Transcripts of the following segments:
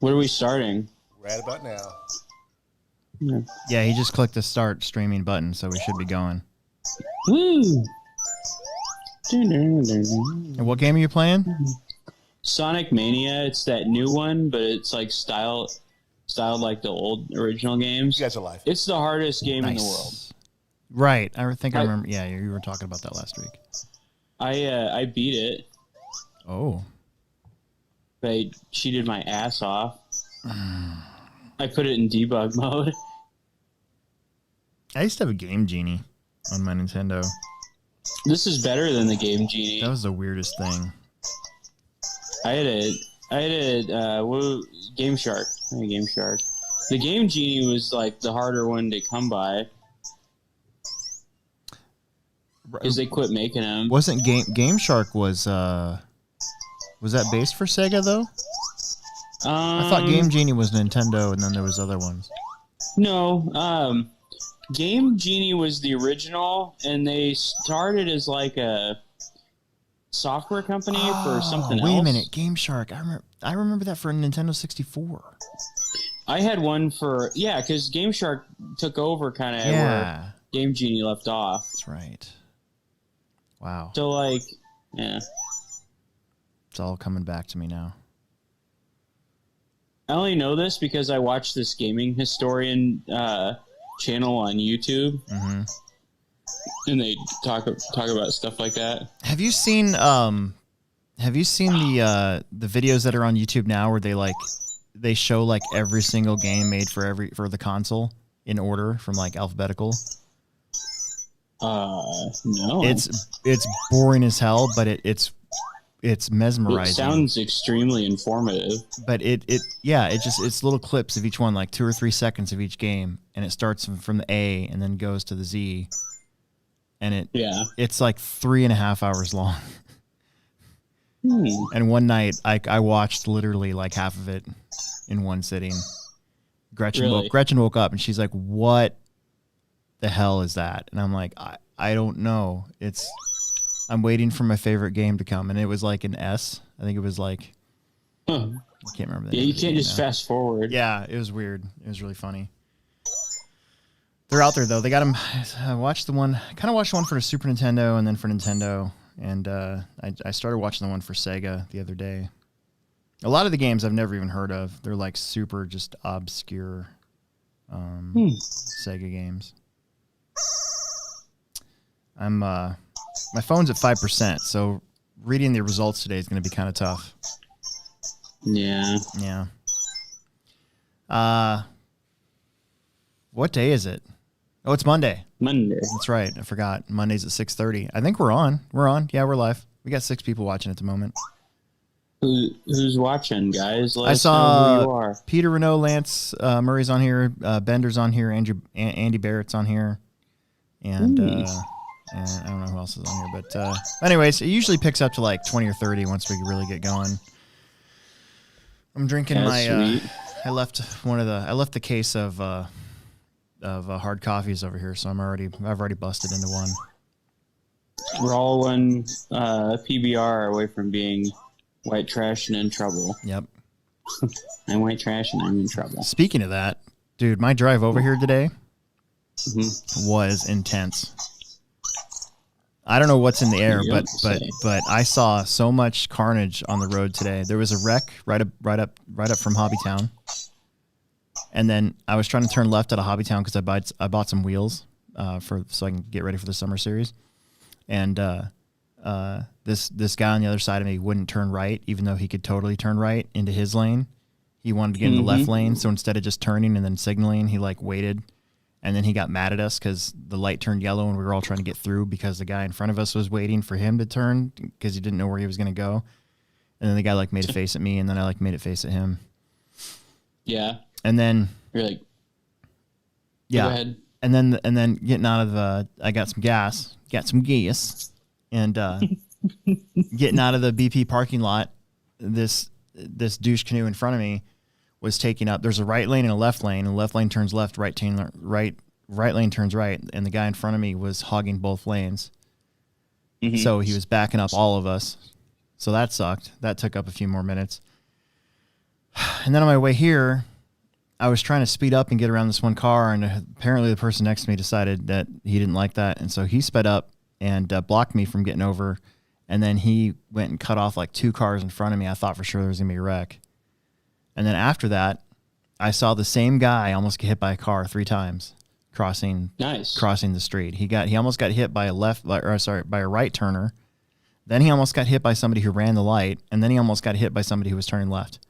What are we starting? Right about now. Yeah, he just clicked the start streaming button, so we should be going. Woo! And what game are you playing? Sonic Mania. It's that new one, but it's like styled like the old original games. You guys are live. It's the hardest game in the world. Right. I remember. Yeah, you were talking about that last week. I beat it. Oh. But I cheated my ass off. I put it in debug mode. I used to have a Game Genie on my Nintendo. This is better than the Game Genie. That was the weirdest thing. I had a Game Shark. I had a Game Shark. The Game Genie was like the harder one to come by because they quit making them. Wasn't Game Shark was that based for Sega though? I thought Game Genie was Nintendo, and then there was other ones. No, Game Genie was the original, and they started as like a software company for something else. Wait a minute, Game Shark. I remember that for Nintendo 64. I had one for because Game Shark took over kind of where Game Genie left off. That's right. Wow. So like, yeah, it's all coming back to me now. I only know this because I watched this gaming historian channel on YouTube, and they talk about stuff like that. Have you seen the videos that are on YouTube now where they show like every single game made for the console in order from like alphabetical? No. It's boring as hell, but it's mesmerizing. It sounds extremely informative. But it's little clips of each one, like 2 or 3 seconds of each game, and it starts from the A and then goes to the Z. And it's like 3.5 hours long. And one night I watched literally like half of it in one sitting. Gretchen woke up and she's like, "What the hell is that?" And I'm like, I don't know. I'm waiting for my favorite game to come, and it was like an S. I think it was like I can't remember that. Yeah, you can't just fast forward. Yeah, it was weird. It was really funny. They're out there though. They got them. I watched the one for the Super Nintendo and then for Nintendo, and I started watching the one for Sega the other day. A lot of the games I've never even heard of. They're like super just obscure Sega games. My phone's at 5%, so reading the results today is going to be kind of tough. Yeah. Yeah. What day is it? Oh, it's Monday. Monday. That's right. I forgot. Monday's at 6:30. I think we're on. Yeah, we're live. We got 6 people watching at the moment. Who's watching, guys? I saw who you are. Peter Renault, Lance Murray's on here. Bender's on here. Andy Barrett's on here. And I don't know who else is on here. But anyways, it usually picks up to like 20 or 30 once we really get going. I'm drinking my... I left the case of hard coffees over here, so I've already busted into one. We're all one PBR away from being white trash and in trouble. Yep. I'm white trash and I'm in trouble. Speaking of that, dude, my drive over here today was intense. I don't know what's in the air, but I saw so much carnage on the road today. There was a wreck right up from Hobbytown. And then I was trying to turn left at a Hobbytown because I bought some wheels so I can get ready for the summer series. And this guy on the other side of me wouldn't turn right, even though he could totally turn right into his lane. He wanted to get in the left lane, so instead of just turning and then signaling, he like waited. And then he got mad at us because the light turned yellow and we were all trying to get through because the guy in front of us was waiting for him to turn because he didn't know where he was going to go. And then the guy like made a face at me, and then I like made a face at him. Yeah. And then you're like, yeah. Go ahead. And then getting out of I got some gas, and getting out of the BP parking lot, this douche canoe in front of me was taking up. There's a right lane and a left lane, and the left lane turns left, right lane turns right, and the guy in front of me was hogging both lanes. So he was backing up all of us. So that sucked. That took up a few more minutes. And then on my way here, I was trying to speed up and get around this one car, and apparently the person next to me decided that he didn't like that, and so he sped up and blocked me from getting over, and then he went and cut off like 2 cars in front of me. I thought for sure there was going to be a wreck. And then after that, I saw the same guy almost get hit by a car 3 times crossing the street. He almost got hit by a right turner. Then he almost got hit by somebody who ran the light, and then he almost got hit by somebody who was turning left.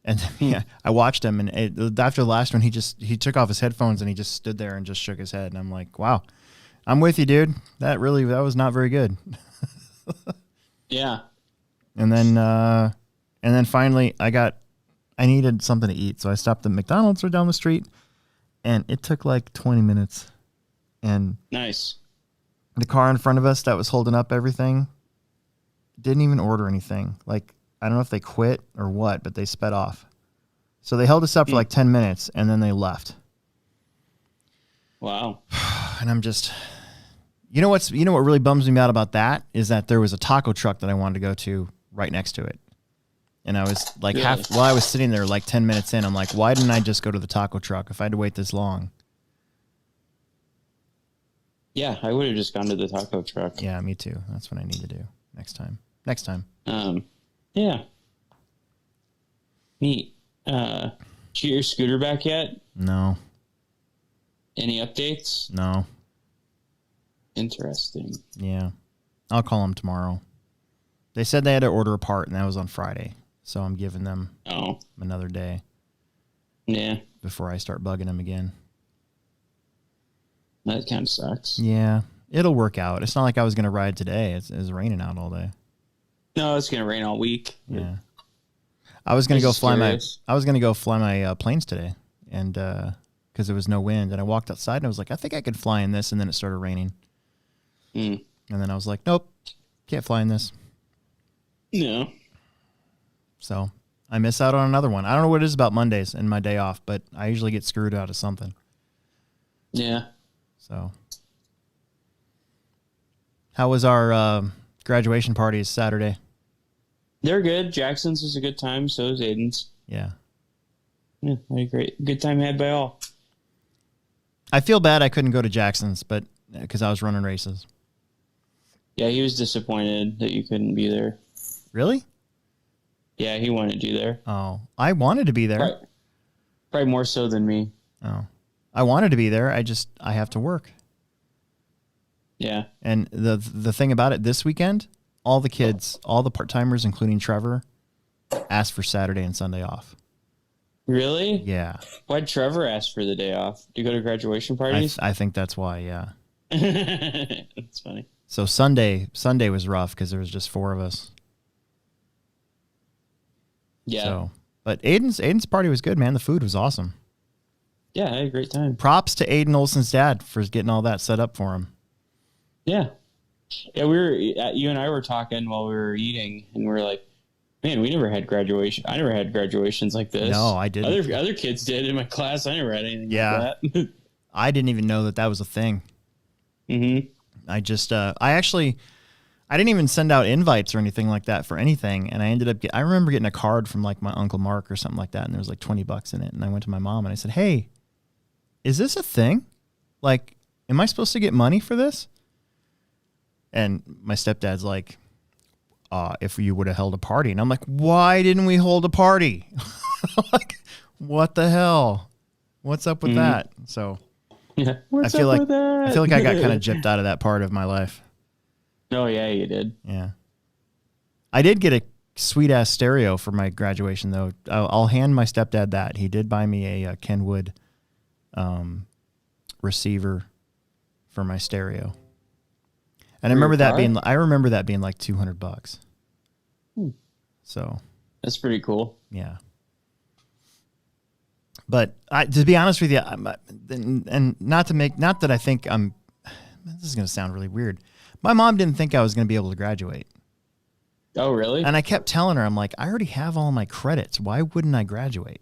And yeah, I watched him, and after the last one, he took off his headphones and he just stood there and just shook his head. And I'm like, wow, I'm with you, dude. That was not very good. Yeah. And then finally I needed something to eat. So I stopped at McDonald's right down the street, and it took like 20 minutes. And nice. The car in front of us that was holding up everything didn't even order anything. Like, I don't know if they quit or what, but they sped off. So they held us up for like 10 minutes, and then they left. Wow. And I'm just, you know what really bums me out about that is that there was a taco truck that I wanted to go to right next to it. And I was like while I was sitting there like 10 minutes in, I'm like, why didn't I just go to the taco truck if I had to wait this long? Yeah, I would have just gone to the taco truck. Yeah, me too. That's what I need to do next time. Yeah. Neat. Did you get your scooter back yet? No. Any updates? No. Interesting. Yeah. I'll call them tomorrow. They said they had to order a part, and that was on Friday. So I'm giving them another day. Yeah. Before I start bugging them again. That kind of sucks. Yeah. It'll work out. It's not like I was going to ride today. It's raining out all day. No, it's going to rain all week. Yeah. I was going to go fly my planes today, and because there was no wind, and I walked outside and I was like, I think I could fly in this, and then it started raining. And then I was like, nope, can't fly in this. No. So I miss out on another one. I don't know what it is about Mondays and my day off, but I usually get screwed out of something. Yeah. So how was our graduation parties Saturday? They're good. Jackson's was a good time. So was Aiden's. Yeah. Yeah, good time had by all. I feel bad I couldn't go to Jackson's, but because I was running races. Yeah, he was disappointed that you couldn't be there. Really? Yeah, he wanted you there. Oh, I wanted to be there. Probably more so than me. Oh, I wanted to be there. I have to work. Yeah. And the thing about it this weekend, all the kids, all the part-timers, including Trevor, asked for Saturday and Sunday off. Really? Yeah. Why'd Trevor ask for the day off? Do you go to graduation parties? I think that's why, yeah. That's funny. So Sunday was rough because there was just 4 of us. Yeah. So, but Aiden's party was good, man. The food was awesome. Yeah, I had a great time. Props to Aiden Olsen's dad for getting all that set up for him. Yeah. Yeah, you and I were talking while we were eating, and we were like, man, we never had graduation. I never had graduations like this. No, I didn't. Other kids did in my class. I never had anything like that. I didn't even know that was a thing. Mm-hmm. I didn't even send out invites or anything like that for anything. And I remember getting a card from like my Uncle Mark or something like that. And there was like $20 in it. And I went to my mom and I said, hey, is this a thing? Like, am I supposed to get money for this? And my stepdad's like, if you would have held a party. And I'm like, why didn't we hold a party? Like, what the hell? What's up with that? So yeah. I feel like I got kind of gypped out of that part of my life. Oh, yeah, you did. Yeah. I did get a sweet-ass stereo for my graduation, though. I'll hand my stepdad that. He did buy me a Kenwood receiver for my stereo. And I remember that being like $200. So that's pretty cool. Yeah. But to be honest with you, and not that I think this is going to sound really weird. My mom didn't think I was going to be able to graduate. Oh, really? And I kept telling her, I'm like, I already have all my credits. Why wouldn't I graduate?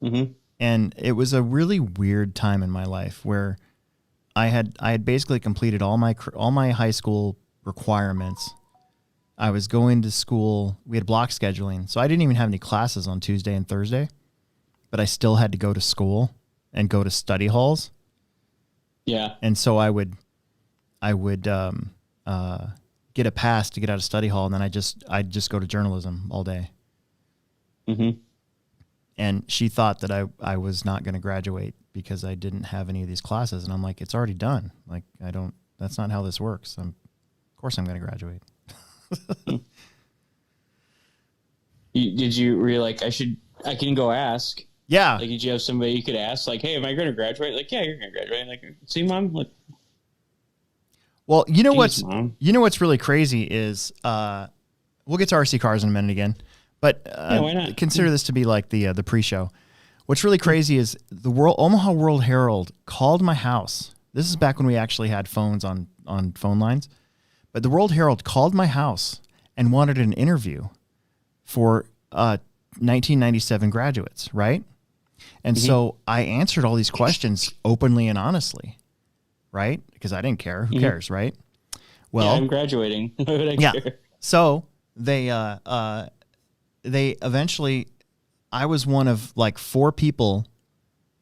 Mm-hmm. And it was a really weird time in my life where I had basically completed all my high school requirements, I was going to school. We had block scheduling, so I didn't even have any classes on Tuesday and Thursday, but I still had to go to school and go to study halls. Yeah. And so I would get a pass to get out of study hall, and then I'd just go to journalism all day. Mm-hmm. And she thought that I was not going to graduate because I didn't have any of these classes. And I'm like, it's already done. Like, that's not how this works. Of course I'm going to graduate. Were you like, I can go ask? Yeah. Like, did you have somebody you could ask? Like, hey, am I going to graduate? Like, yeah, you're going to graduate. Like, see, Mom? Like, well, you know what's really crazy is, we'll get to RC cars in a minute again, but why not? Consider this to be like the pre-show. What's really crazy is the Omaha World Herald called my house. This is back when we actually had phones on phone lines. But the World Herald called my house and wanted an interview for 1997 graduates, right? And so I answered all these questions openly and honestly, right? Because I didn't care. Who cares, right? Well, yeah, I'm graduating. Why would I care? So they eventually, I was one of like 4 people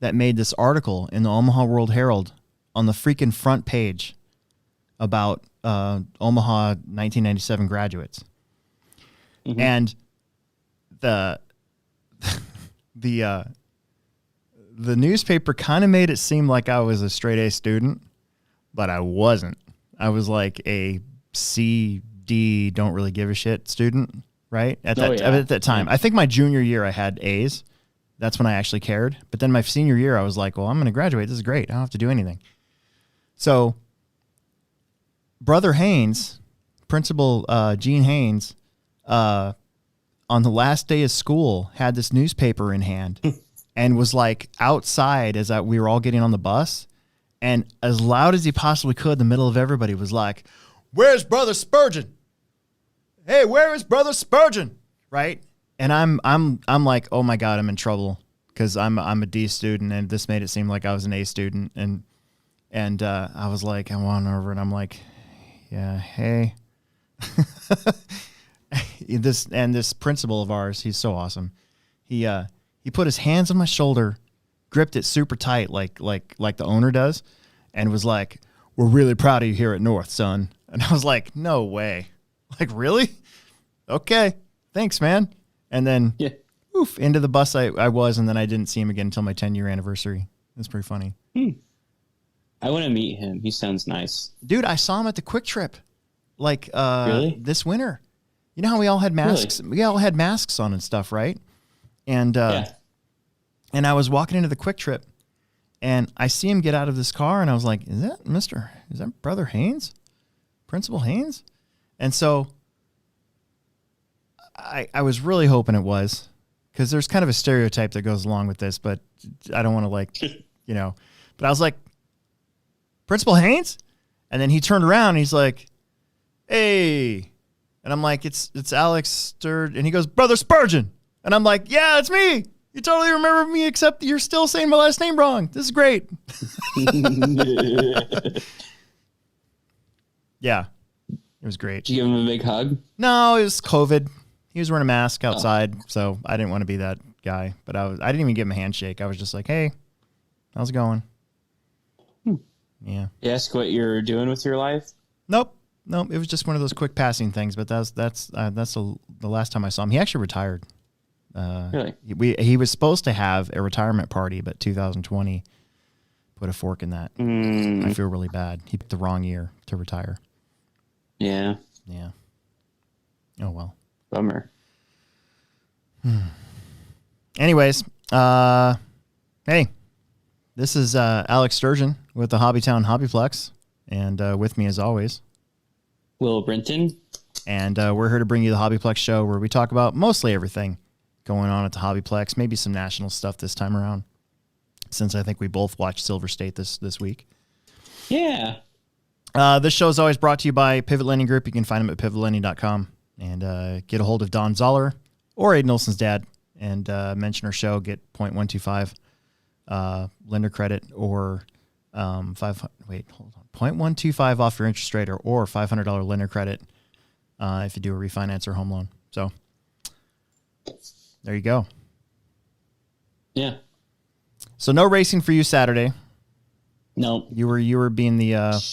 that made this article in the Omaha World Herald on the freaking front page about Omaha 1997 graduates. Mm-hmm. And the newspaper kind of made it seem like I was a straight A student, but I wasn't. I was like a C, D, don't really give a shit student, right? At that time. I think my junior year I had A's. That's when I actually cared. But then my senior year I was like, well, I'm going to graduate. This is great. I don't have to do anything. So Brother Haynes, Principal Gene Haynes, on the last day of school had this newspaper in hand and was like outside as we were all getting on the bus, and as loud as he possibly could in the middle of everybody was like, "Where's Brother Spurgeon? Hey, where is Brother Spurgeon?" Right? And I'm like, oh my God, I'm in trouble because I'm a D student, and this made it seem like I was an A student, and I was like, I went over and I'm like, yeah, hey. This principal of ours, he's so awesome. He put his hands on my shoulder, gripped it super tight like the owner does, and was like, "We're really proud of you here at North, son." And I was like, "No way." Like, really? Okay. Thanks, man. And then into the bus I was, and then I didn't see him again until my 10-year anniversary. It was pretty funny. I want to meet him. He sounds nice. Dude, I saw him at the Quick Trip like really? This winter. You know how we all had masks? Really? We all had masks on and stuff, right? And and I was walking into the Quick Trip, and I see him get out of this car, and I was like, is that Brother Haynes? Principal Haynes? And so I was really hoping it was, because there's kind of a stereotype that goes along with this, but I don't want to but I was like, "Principal Haynes?" And then he turned around and he's like, "Hey." And I'm like, it's Alex Sturd. And he goes, "Brother Spurgeon." And I'm like, "Yeah, it's me. You totally remember me, except you're still saying my last name wrong. This is great." Yeah, it was great. Did you give him a big hug? No, it was COVID. He was wearing a mask outside, so I didn't want to be that guy. But I didn't even give him a handshake. I was just like, "Hey, how's it going?" Yeah. You ask what you're doing with your life? Nope. It was just one of those quick passing things. But that's the last time I saw him. He actually retired. Really? He was supposed to have a retirement party, but 2020 put a fork in that. I feel really bad. He picked the wrong year to retire. Yeah. Yeah. Oh well. Bummer. Anyways, hey, this is Alex Sturgeon with the Hobbytown Hobbyplex, and with me as always, Will Brenton. And we're here to bring you the Hobbyplex show, where we talk about mostly everything going on at the Hobbyplex, maybe some national stuff this time around, since I think we both watched Silver State this week. Yeah. This show is always brought to you by Pivot Lending Group. You can find them at pivotlending.com, and get a hold of Don Zoller or Aiden Olson's dad, and mention our show, get 0.125 lender credit, or 0.125 off your interest rate, or $500 lender credit if you do a refinance or home loan. So there you go. Yeah. So no racing for you Saturday. No. You were being the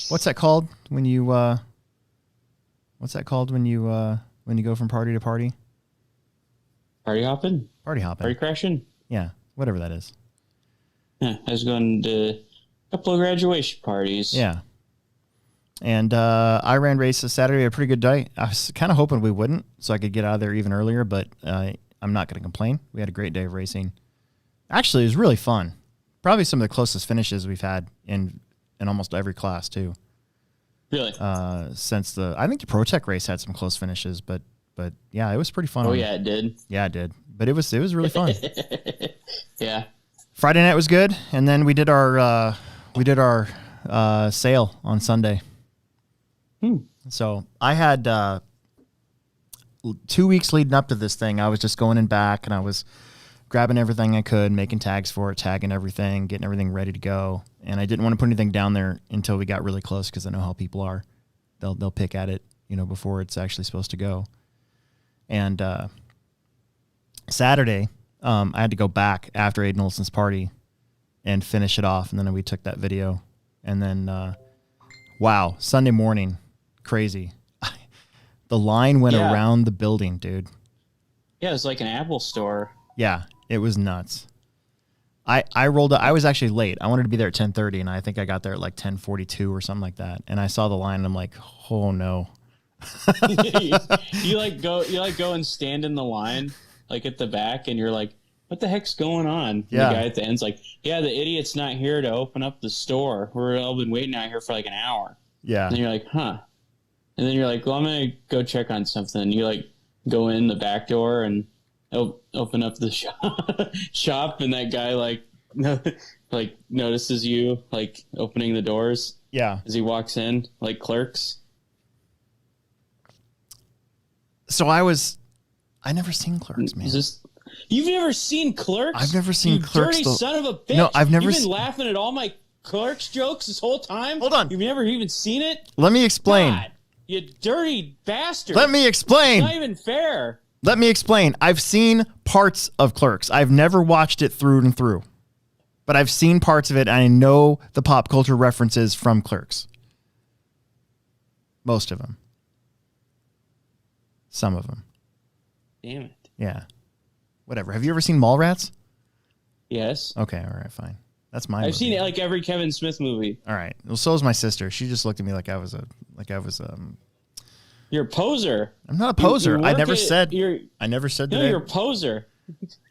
what's that called when you go from party to party? Party hopping? Party hopping. Party crashing? Yeah, whatever that is. Yeah, I was going to a couple of graduation parties. Yeah. And I ran races Saturday, a pretty good day. I was kind of hoping we wouldn't, so I could get out of there even earlier, but I'm not going to complain. We had a great day of racing. Actually, it was really fun. Probably some of the closest finishes we've had in almost every class, too. Really? Since I think the Pro Tech race had some close finishes, but yeah, it was pretty fun. Oh, yeah, it did. Yeah, it did. But it was really fun. Yeah. Friday night was good, and then we did our sale on Sunday. So I had 2 weeks leading up to this thing. I was just going in back, and I was grabbing everything I could, making tags for it, tagging everything, getting everything ready to go. And I didn't want to put anything down there until we got really close, because I know how people are. They'll pick at it, before it's actually supposed to go. And Saturday, I had to go back after Aiden Olson's party and finish it off. And then we took that video. And then, wow, Sunday morning, crazy. The line went around the building, dude. Yeah, it was like an Apple store. Yeah, it was nuts. I rolled up. I was actually late. I wanted to be there at 10:30, and I think I got there at like 10:42 or something like that. And I saw the line, and I'm like, oh no. you go and stand in the line like at the back, and you're like, what the heck's going on? Yeah. The guy at the end's like, yeah, the idiot's not here to open up the store. We're all been waiting out here for like an hour. Yeah. And you're like, huh. And then you're like, well, I'm gonna go check on something. You like go in the back door and open up the shop, and that guy like notices you like opening the doors. Yeah. As he walks in, like Clerks. So I never seen Clerks, man. You've never seen Clerks? I've never seen Clerks. Dirty son of a bitch. No, I've never You've been laughing at all my Clerks jokes this whole time? Hold on. You've never even seen it? Let me explain. God, you dirty bastard. Let me explain. It's not even fair. Let me explain. I've seen parts of Clerks. I've never watched it through and through. But I've seen parts of it, and I know the pop culture references from Clerks. Most of them. Some of them. Damn it. Yeah. Whatever. Have you ever seen Mallrats? Yes. Okay, all right, fine. That's mine. I've seen it like every Kevin Smith movie. All right. Well, so is my sister. She just looked at me like I was You're a poser. I'm not a poser. I never said that. No, you're a poser.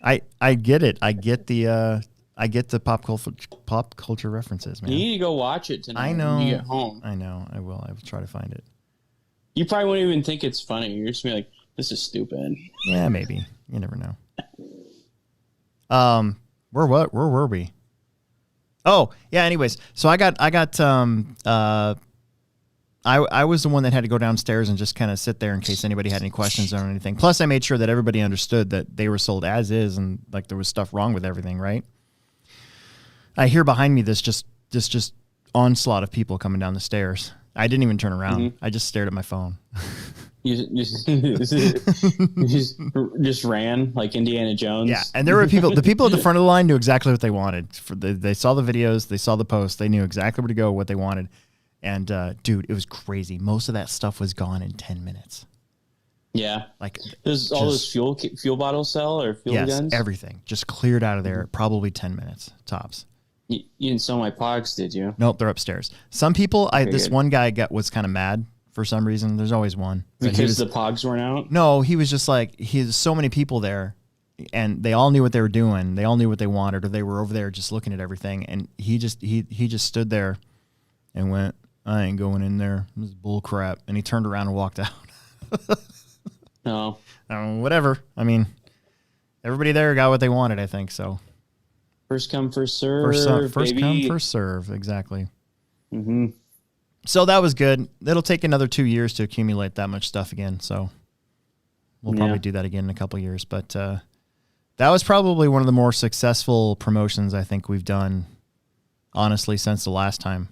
I get it. I get the pop culture references, man. You need to go watch it tonight. I know. When you get home. I know. I will try to find it. You probably won't even think it's funny. You're just gonna be like, this is stupid. Yeah, maybe. You never know. Where were we? Oh, yeah, anyways. So I was the one that had to go downstairs and just kind of sit there in case anybody had any questions or anything. Plus, I made sure that everybody understood that they were sold as is and like there was stuff wrong with everything, right? I hear behind me this just onslaught of people coming down the stairs. I didn't even turn around. Mm-hmm. I just stared at my phone. You just ran like Indiana Jones. Yeah, and there were people. The people at the front of the line knew exactly what they wanted. They saw the videos, they saw the posts, they knew exactly where to go, what they wanted. And dude, it was crazy. Most of that stuff was gone in 10 minutes. Yeah, like there's all those fuel bottles sell or fuel guns. Everything just cleared out of there. Probably 10 minutes tops. You didn't sell my Pogs, did you? Nope, they're upstairs. Some people, this one guy was kind of mad for some reason. There's always one. Because the Pogs weren't out? No, he was just like, there's so many people there, and they all knew what they were doing. They all knew what they wanted, or they were over there just looking at everything. And he just stood there and went, I ain't going in there. This is bull crap. And he turned around and walked out. No. Whatever. I mean, everybody there got what they wanted, I think, so. First come, first serve. First come, first serve. Exactly. Mm-hmm. So that was good. It'll take another 2 years to accumulate that much stuff again. So we'll probably do that again in a couple of years. But that was probably one of the more successful promotions I think we've done, honestly, since the last time.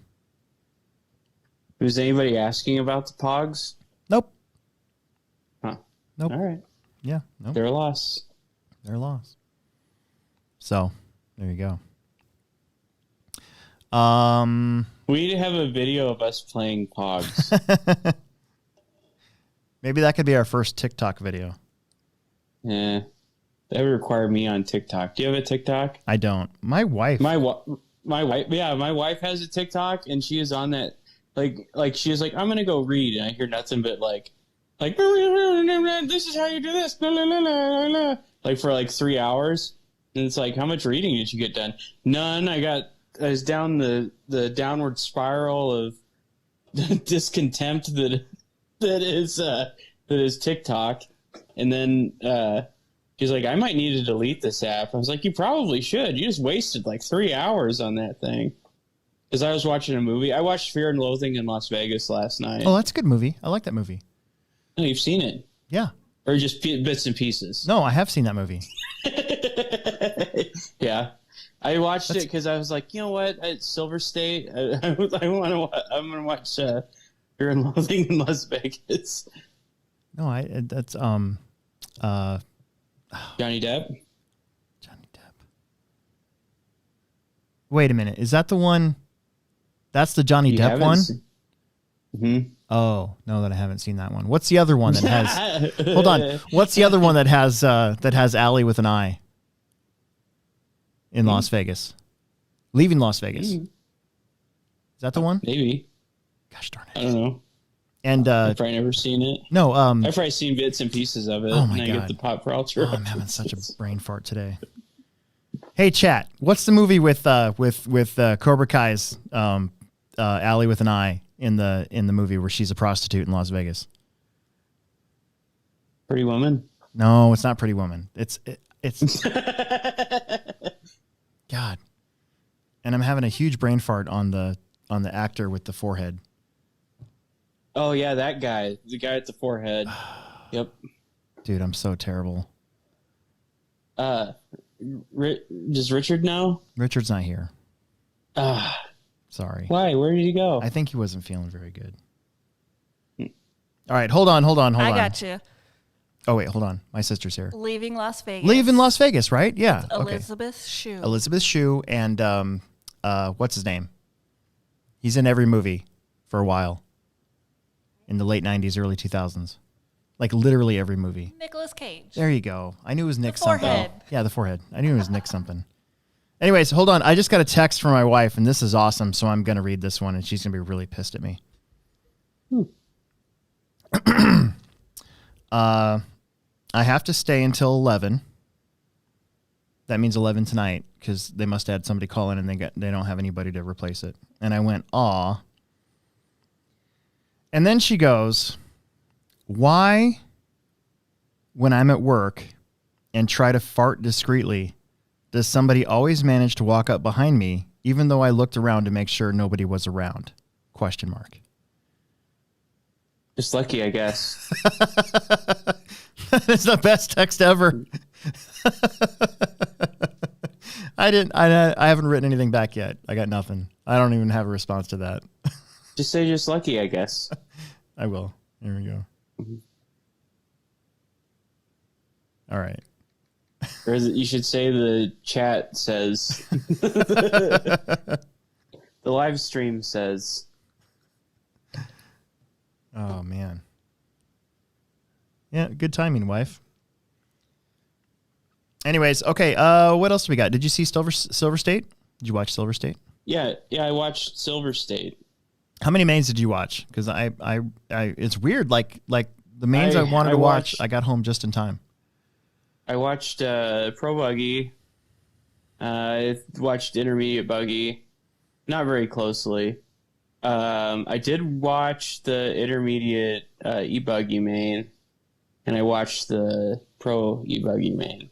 Was anybody asking about the Pogs? Nope. Nope. All right. Yeah. Nope. They're a loss. They're a loss. So there you go. We need to have a video of us playing Pogs. Maybe that could be our first TikTok video. Yeah. That would require me on TikTok. Do you have a TikTok? I don't. My wife. My wife. Yeah, my wife has a TikTok, and she is on that. Like she is like, I'm gonna go read, and I hear nothing but like, this is how you do this, like for like 3 hours, and it's like, how much reading did you get done? None. I was down the downward spiral of discontent that is TikTok, and then she's like, I might need to delete this app. I was like, you probably should. You just wasted like 3 hours on that thing. Because I was watching a movie. I watched Fear and Loathing in Las Vegas last night. Oh, that's a good movie. I like that movie. Oh, you've seen it? Yeah. Or just bits and pieces? No, I have seen that movie. Yeah. I watched it because I was like, you know what? At Silver State, I'm going to watch Fear and Loathing in Las Vegas. No, that's Johnny Depp? Johnny Depp. Wait a minute. Is that the one? That's the Johnny Depp one? Mm-hmm. Oh, no, that I haven't seen that one. What's the other one that has Hold on. What's the other one that has Allie with an eye in Las Vegas? Leaving Las Vegas. Is that the one? Maybe. Gosh darn it. I don't know. And I've probably never seen it. No, I've probably seen bits and pieces of it. Oh my and I God. get the pop culture. I'm having such a brain fart today. Hey, chat. What's the movie with Cobra Kai's Allie with an eye in the movie where she's a prostitute in Las Vegas? Pretty Woman? No, it's not Pretty Woman. It's God. And I'm having a huge brain fart on the actor with the forehead. Oh yeah, that guy. The guy at the forehead. Yep. Dude, I'm so terrible. Does Richard know? Richard's not here. Sorry. Why? Where did he go? I think he wasn't feeling very good. All right, hold on. I got you. Oh, wait, hold on. My sister's here. Leaving Las Vegas. Leaving Las Vegas, right? Yeah. Elizabeth Shue. Elizabeth Shue and what's his name? He's in every movie for a while. In the late 90s, early 2000s. Like literally every movie. Nicolas Cage. There you go. I knew it was Nick The forehead. something. Yeah, the forehead. I knew it was Nick something. Anyways, hold on. I just got a text from my wife, and this is awesome, so I'm going to read this one, and she's going to be really pissed at me. I have to stay until 11. That means 11 tonight, because they must have had somebody call in, and they don't have anybody to replace it. And I went, aw. And then she goes, why, when I'm at work and try to fart discreetly, does somebody always manage to walk up behind me, even though I looked around to make sure nobody was around? ? Just lucky, I guess. It's the best text ever. I haven't written anything back yet. I got nothing. I don't even have a response to that. Just say just lucky, I guess. I will. Here we go. All right. Or you should say the chat says. The live stream says. Oh, man. Yeah, good timing, wife. Anyways, okay. What else do we got? Did you see Silver State? Did you watch Silver State? Yeah, I watched Silver State. How many mains did you watch? Because I it's weird. Like the mains I wanted to watch, I got home just in time. I watched Pro Buggy. I watched Intermediate Buggy. Not very closely. I did watch the Intermediate E-Buggy main, and I watched the Pro E-Buggy main.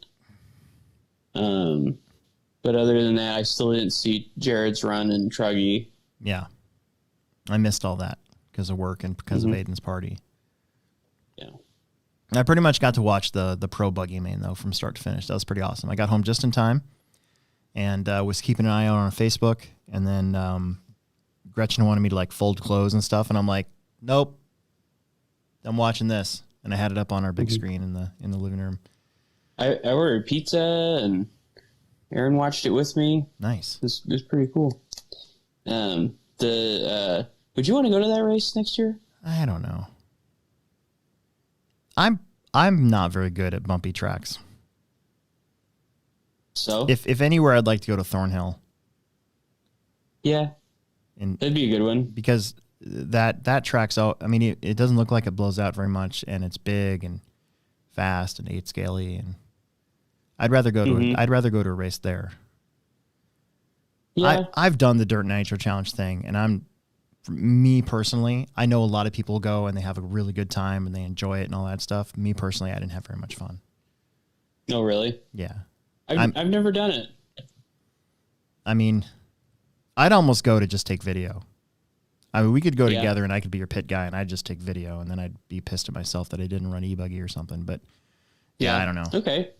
But other than that, I still didn't see Jared's run in Truggy. Yeah. I missed all that because of work and because of Aiden's party. Yeah. I pretty much got to watch the Pro Buggy main, though, from start to finish. That was pretty awesome. I got home just in time and was keeping an eye out on Facebook. And then Gretchen wanted me to, like, fold clothes and stuff. And I'm like, nope, I'm watching this. and I had it up on our big screen in the living room. I ordered pizza, and Aaron watched it with me. Nice. It was pretty cool. Would you want to go to that race next year? I don't know. I'm not very good at bumpy tracks. So if anywhere, I'd like to go to Thornhill. Yeah, and that'd be a good one because that track's out. I mean, it doesn't look like it blows out very much, and it's big and fast and 8 scaly, and I'd rather go to a race there. Yeah, I've done the Dirt Nitro Challenge thing, and me personally, I know a lot of people go and they have a really good time and they enjoy it and all that stuff. Me personally, I didn't have very much fun. Oh, really? Yeah. I've never done it. I mean, I'd almost go to just take video. I mean, we could go together and I could be your pit guy and I'd just take video, and then I'd be pissed at myself that I didn't run e-buggy or something. But yeah, I don't know. Okay.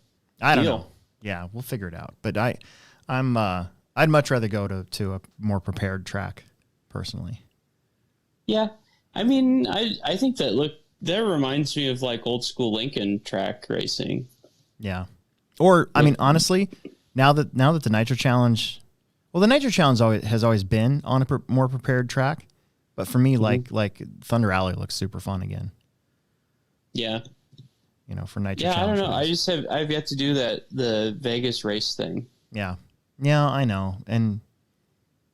I don't know. Yeah, we'll figure it out. But I'd much rather go to a more prepared track personally. Yeah. I mean, I think that reminds me of like old school Lincoln track racing. Yeah. Or, I mean, honestly, now that the Nitro Challenge, well, the Nitro Challenge has always been on a more prepared track, but for me, like Thunder Alley looks super fun again. Yeah. You know, for Nitro Challenge. Yeah, I don't know. I've yet to do the Vegas race thing. Yeah. Yeah, I know. And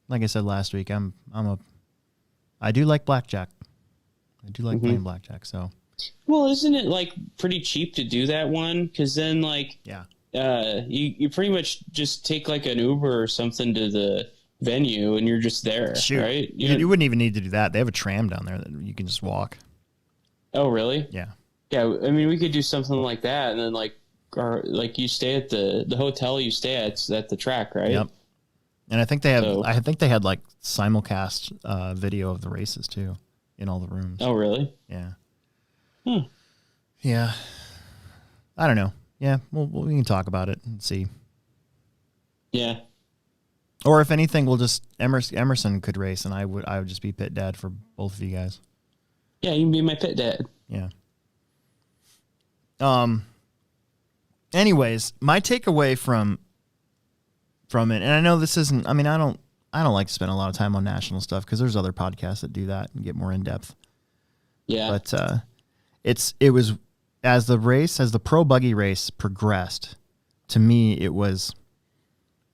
like I said last week, I do like blackjack. I do like playing blackjack, so. Well, isn't it like pretty cheap to do that one? Because then you pretty much just take like an Uber or something to the venue and you're just there. Shoot. Right? You wouldn't even need to do that. They have a tram down there that you can just walk. Oh, really? Yeah. Yeah, I mean, we could do something like that, and then like you stay at the hotel you stay at the track, right? Yep. And I think they have. I think they had like simulcast video of the races too in all the rooms. Oh, really? Yeah. Yeah. I don't know. Yeah, we can talk about it and see. Yeah. Or if anything, we'll just Emerson could race, and I would just be pit dad for both of you guys. Yeah, you can be my pit dad. Yeah. Anyways, my takeaway from it, and I know this isn't. I mean, I don't like to spend a lot of time on national stuff because there's other podcasts that do that and get more in depth. Yeah. But it was as the pro buggy race progressed. To me, it was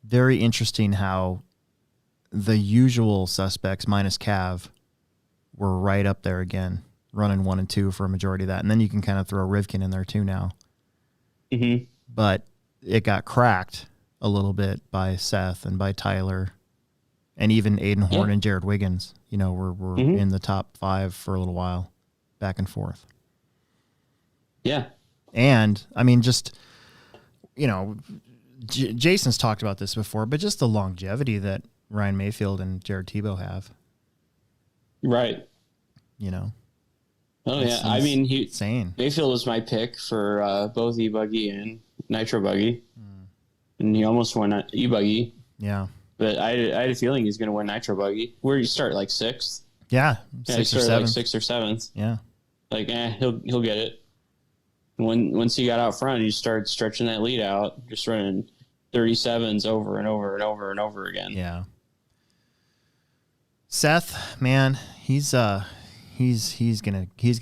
very interesting how the usual suspects minus Cav were right up there again, running 1 and 2 for a majority of that, and then you can kind of throw Rivkin in there too now. Mm-hmm. But it got cracked a little bit by Seth and by Tyler, and even Aiden Horn and Jared Wiggins. You know, were in the top 5 for a little while, back and forth. Yeah, and I mean, just Jason's talked about this before, but just the longevity that Ryan Mayfield and Jared Tebow have. Right. Oh yeah, I mean, insane. Mayfield was my pick for both e-buggy and nitro buggy, and he almost won e-buggy. Yeah, but I had a feeling he's going to win nitro buggy. Where do you start, like 6th? Yeah, he started like 6th or 7th. Yeah, like he'll get it. Once he got out front, he started stretching that lead out, just running 37s over and over and over and over again. Yeah. Seth, man, he's gonna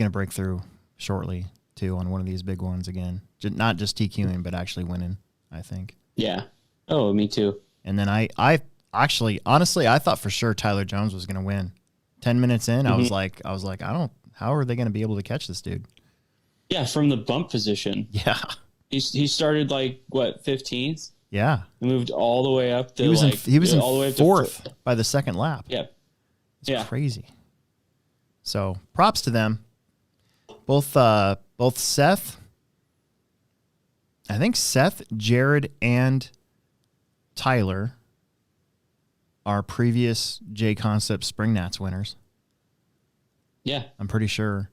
break through shortly too on one of these big ones again. Not just TQing, but actually winning, I think. Yeah. Oh, me too. And then I actually, honestly, I thought for sure Tyler Jones was gonna win. 10 minutes in, I was like, how are they gonna be able to catch this dude? Yeah, from the bump position. Yeah. He started like what, 15th? Yeah. He moved all the way up to he was in all the way up 4th by the second lap. Yep. It's crazy. So props to them. Both Seth, I think Seth, Jared, and Tyler are previous J Concept Spring Nats winners. Yeah. I'm pretty sure.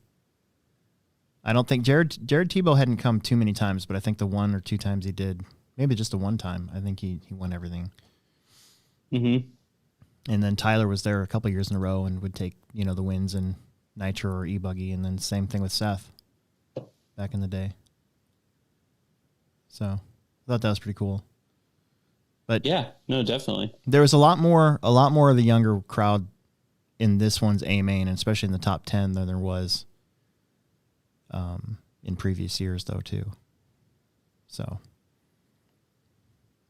I don't think Jared Tebow hadn't come too many times, but I think the 1 or 2 times he did, maybe just the 1 time, I think he won everything. Mm-hmm. And then Tyler was there a couple years in a row and would take, the wins in nitro or e-buggy, and then same thing with Seth. back in the day. So I thought that was pretty cool. But yeah, no, definitely. There was a lot more of the younger crowd in this one's A main, and especially in the top 10 than there was in previous years, though, too. So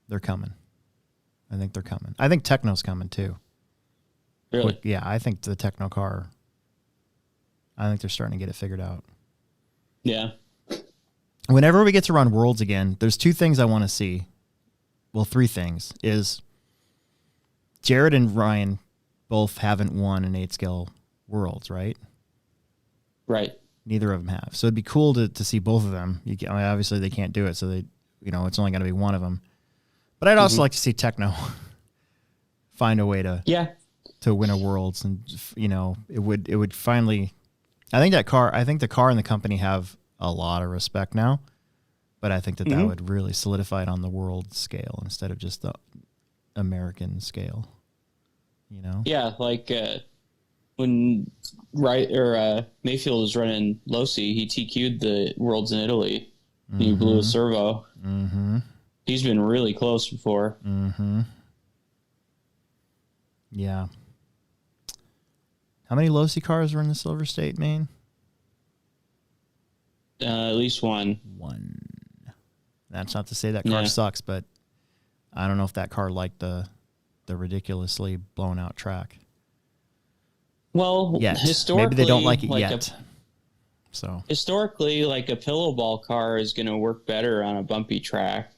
they're coming. I think they're coming. I think Techno's coming, too. Really? Yeah, I think the Techno car, I think they're starting to get it figured out. Yeah. Whenever we get to run Worlds again, there's two things I want to see. Well, three things. Is Jared and Ryan both haven't won an 8-scale Worlds, right? Right. Neither of them have. So it'd be cool to see both of them. Obviously, they can't do it, so it's only going to be one of them. But I'd also like to see Techno find a way to win a Worlds, and it would finally. I think the car and the company have a lot of respect now, but I think that would really solidify it on the world scale instead of just the American scale. Yeah, like when Mayfield was running Losi, he TQ'd the Worlds in Italy. And he blew a servo. Mm-hmm. He's been really close before. Mm-hmm. Yeah. How many Losi cars were in the Silver State, Maine? At least one. One. That's not to say that car sucks, but I don't know if that car liked the ridiculously blown out track. Well, historically, maybe they don't like it yet. So historically, like a pillow ball car is going to work better on a bumpy track,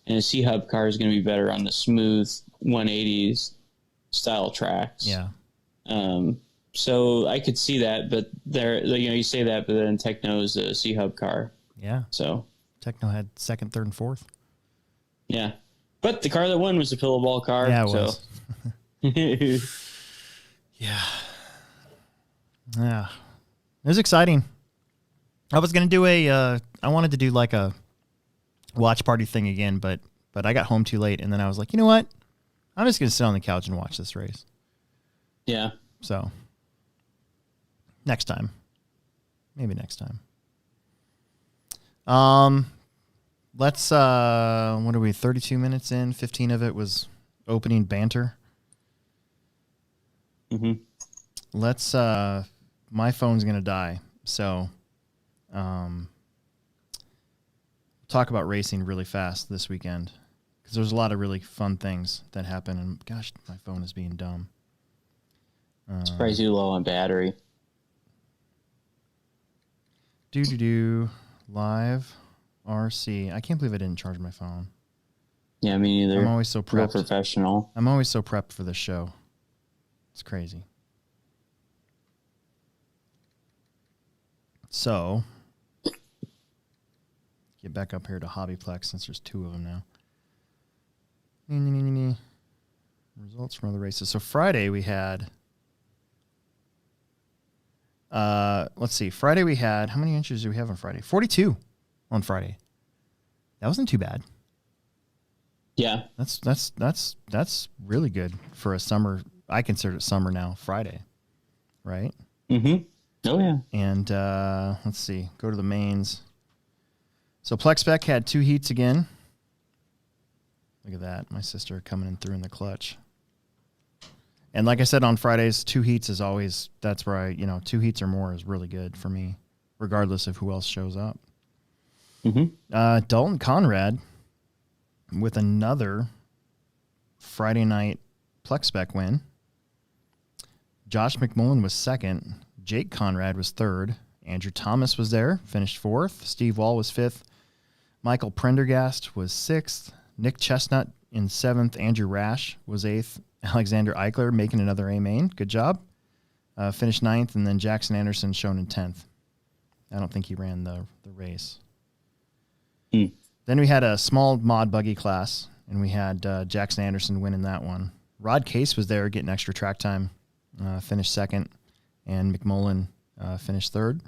and a C-Hub car is going to be better on the smooth 180s style tracks. Yeah. So I could see that, but you say that, but then Techno's a C-Hub car. Yeah. So Techno had second, third, and fourth. Yeah. But the car that won was a pillow ball car. Yeah, it was. Yeah. Yeah. It was exciting. I was going to do I wanted to do like a watch party thing again, but I got home too late, and then I was like, you know what? I'm just going to sit on the couch and watch this race. Yeah. So, next time. Maybe next time. Let's, what are we, 32 minutes in? 15 of it was opening banter. Mm-hmm. Let's, my phone's going to die, so talk about racing really fast this weekend, because there's a lot of really fun things that happen, and gosh, my phone is being dumb. Surprised you low on battery. Live RC. I can't believe I didn't charge my phone. Yeah, me neither. I'm always so prepped. Real professional. I'm always so prepped for this show. It's crazy. So, get back up here to Hobbyplex since there's two of them now. Results from other races. So Friday we had, let's see. Friday we had, how many inches do we have on Friday? 42 on Friday. That wasn't too bad. Yeah. That's really good for a summer. I consider it summer now, Friday. Right? Mm-hmm. Oh, yeah. And let's see. Go to the mains. So Plex Spec had 2 heats again. Look at that. My sister coming in through in the clutch. And like I said on Fridays, 2 heats is always, that's where 2 heats or more is really good for me, regardless of who else shows up. Mm-hmm. Dalton Conrad with another Friday night Plex Spec win. Josh McMullen was second. Jake Conrad was third. Andrew Thomas was there, finished fourth. Steve Wall was fifth. Michael Prendergast was sixth. Nick Chestnut in seventh. Andrew Rash was eighth. Alexander Eichler making another A main. Good job. Finished ninth, and then Jackson Anderson shown in 10th. I don't think he ran the race. Then we had a small mod buggy class, and we had Jackson Anderson winning that one. Rod Case was there getting extra track time, finished second, and McMullen finished third.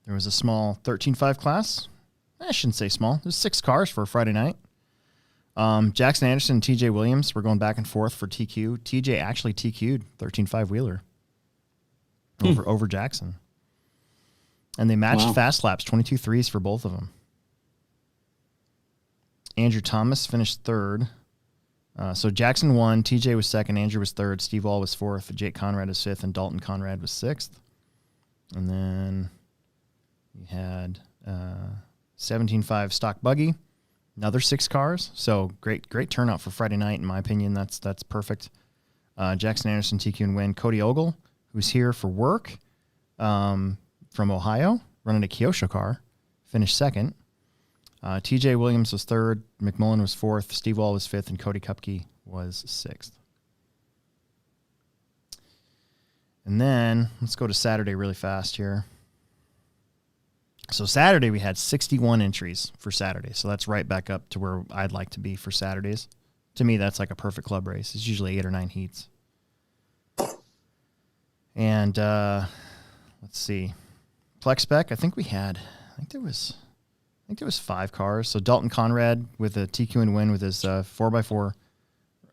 There was a small 13.5 class. I shouldn't say small. There's 6 cars for a Friday night. Jackson Anderson and TJ Williams were going back and forth for TQ. TJ actually TQ'd 13.5 wheeler over Jackson. And they matched fast laps, 22 threes for both of them. Andrew Thomas finished third. So Jackson won, TJ was second, Andrew was third, Steve Wall was fourth, Jake Conrad was fifth, and Dalton Conrad was sixth. And then we had 17.5 stock buggy, another 6 cars. So great turnout for Friday night, in my opinion. That's perfect. Jackson Anderson, TQ and win. Cody Ogle, who's here for work from Ohio, running a Kyosho car, finished second. TJ Williams was third, McMullen was fourth, Steve Wall was fifth, and Cody Kupke was sixth. And then let's go to Saturday really fast here. So Saturday we had 61 entries for Saturday. So that's right back up to where I'd like to be for Saturdays. To me, that's like a perfect club race. It's usually 8 or 9 heats. And let's see. Plex Spec, I think there was 5 cars. So Dalton Conrad with a TQ and win with his 4x4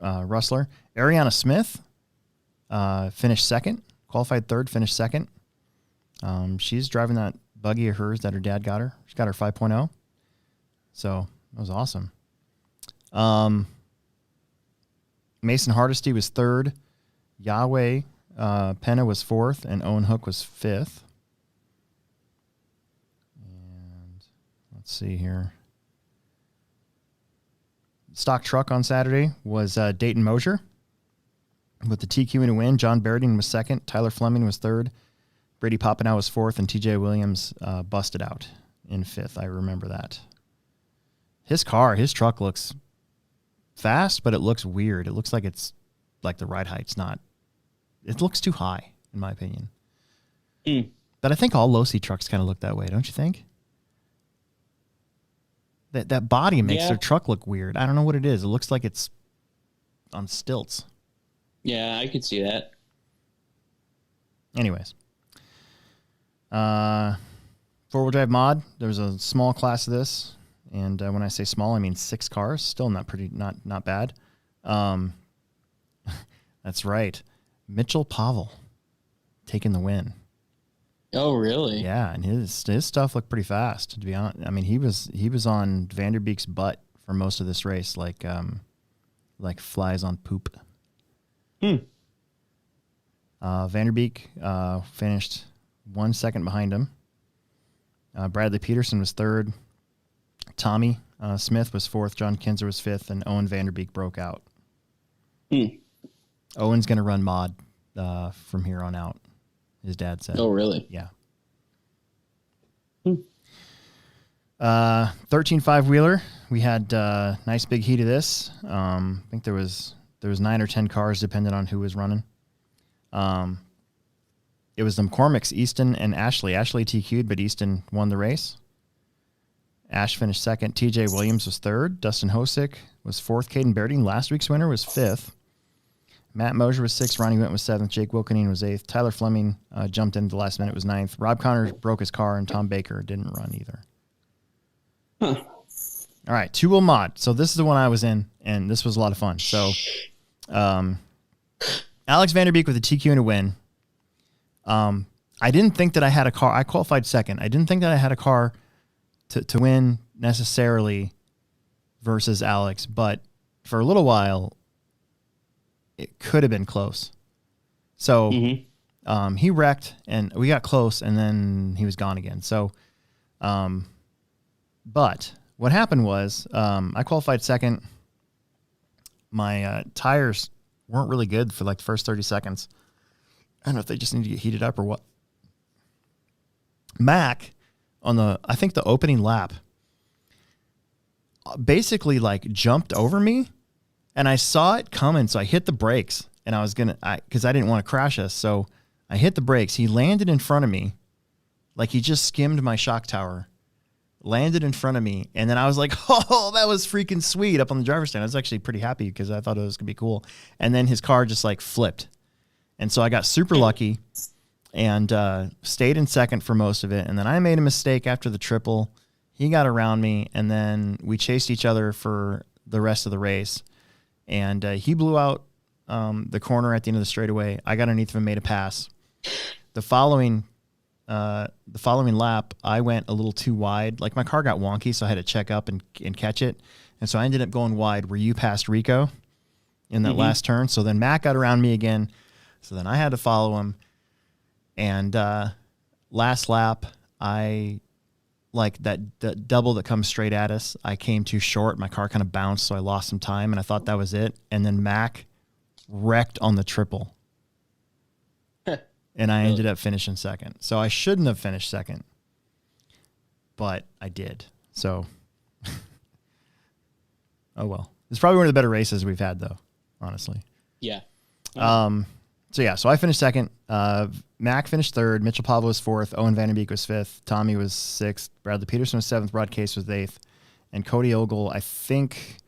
Rustler. Ariana Smith finished second. Qualified third, finished second. She's driving that buggy of hers that her dad got her. She got her 5.0. So that was awesome. Mason Hardesty was third. Yahweh Penna was fourth, and Owen Hook was fifth. And let's see here. Stock truck on Saturday was Dayton Mosier with the TQ and a win. John Berding was second. Tyler Fleming was third. Brady Poppenow was fourth, and TJ Williams busted out in fifth. I remember that. His truck looks fast, but it looks weird. It looks like it's like the ride height's not. It looks too high, in my opinion. But I think all low-C trucks kind of look that way, don't you think? That body makes their truck look weird. I don't know what it is. It looks like it's on stilts. Yeah, I could see that. Anyways. Four-wheel drive mod. There's a small class of this. And when I say small, I mean 6 cars. Still not bad. That's right. Mitchell Pavel taking the win. Oh, really? Yeah, and his stuff looked pretty fast, to be honest. I mean, he was on Vanderbeek's butt for most of this race, like flies on poop. Vanderbeek finished 1 second behind him. Bradley Peterson was third. Tommy Smith was fourth. John Kinzer was fifth, and Owen Vanderbeek broke out. Owen's going to run mod from here on out, his dad said. Oh, really? Yeah. 13.5 wheeler. We had nice big heat of this. I think there was 9 or 10 cars, depending on who was running. It was the McCormicks, Easton and Ashley. Ashley TQ'd, but Easton won the race. Ash finished second. TJ Williams was third. Dustin Hosick was fourth. Caden Berding, last week's winner, was fifth. Matt Mosier was sixth. Ronnie Went was seventh. Jake Wilkenine was eighth. Tyler Fleming jumped in at the last minute, was ninth. Rob Connor broke his car, and Tom Baker didn't run either. All right, two-wheel mod. So this is the one I was in, and this was a lot of fun. So Alex Vanderbeek with a TQ and a win. I didn't think that I had a car. I qualified second. I didn't think that I had a car to win necessarily versus Alex, but for a little while, it could have been close. So he wrecked, and we got close, and then he was gone again. So, but what happened was I qualified second. My tires weren't really good for like the first 30 seconds. I don't know if they just need to get heated up or what. Mac, I think the opening lap, basically like jumped over me, and I saw it coming, so I hit the brakes, and because I didn't want to crash us, so I hit the brakes. He landed in front of me, like he just skimmed my shock tower, landed in front of me, and then I was like, oh, that was freaking sweet up on the driver's stand. I was actually pretty happy because I thought it was going to be cool. And then his car just like flipped. And so I got super lucky and stayed in second for most of it. And then I made a mistake after the triple. He got around me, and then we chased each other for the rest of the race. And he blew out the corner at the end of the straightaway. I got underneath him and made a pass. The following the following lap, I went a little too wide. Like my car got wonky, so I had to check up and catch it. And so I ended up going wide where you passed Rico in that last turn. So then Matt got around me again. So then I had to follow him. And last lap, I like the double that comes straight at us. I came too short. My car kind of bounced, so I lost some time, and I thought that was it. And then Mac wrecked on the triple. And I ended up finishing second. So I shouldn't have finished second, but I did. So, oh well. It's probably one of the better races we've had, though, honestly. Yeah. So I finished second. Mac finished third. Mitchell Pavlo was fourth. Owen Vanderbeek was fifth. Tommy was sixth. Bradley Peterson was seventh. Rod Case was eighth. And Cody Ogle, I think,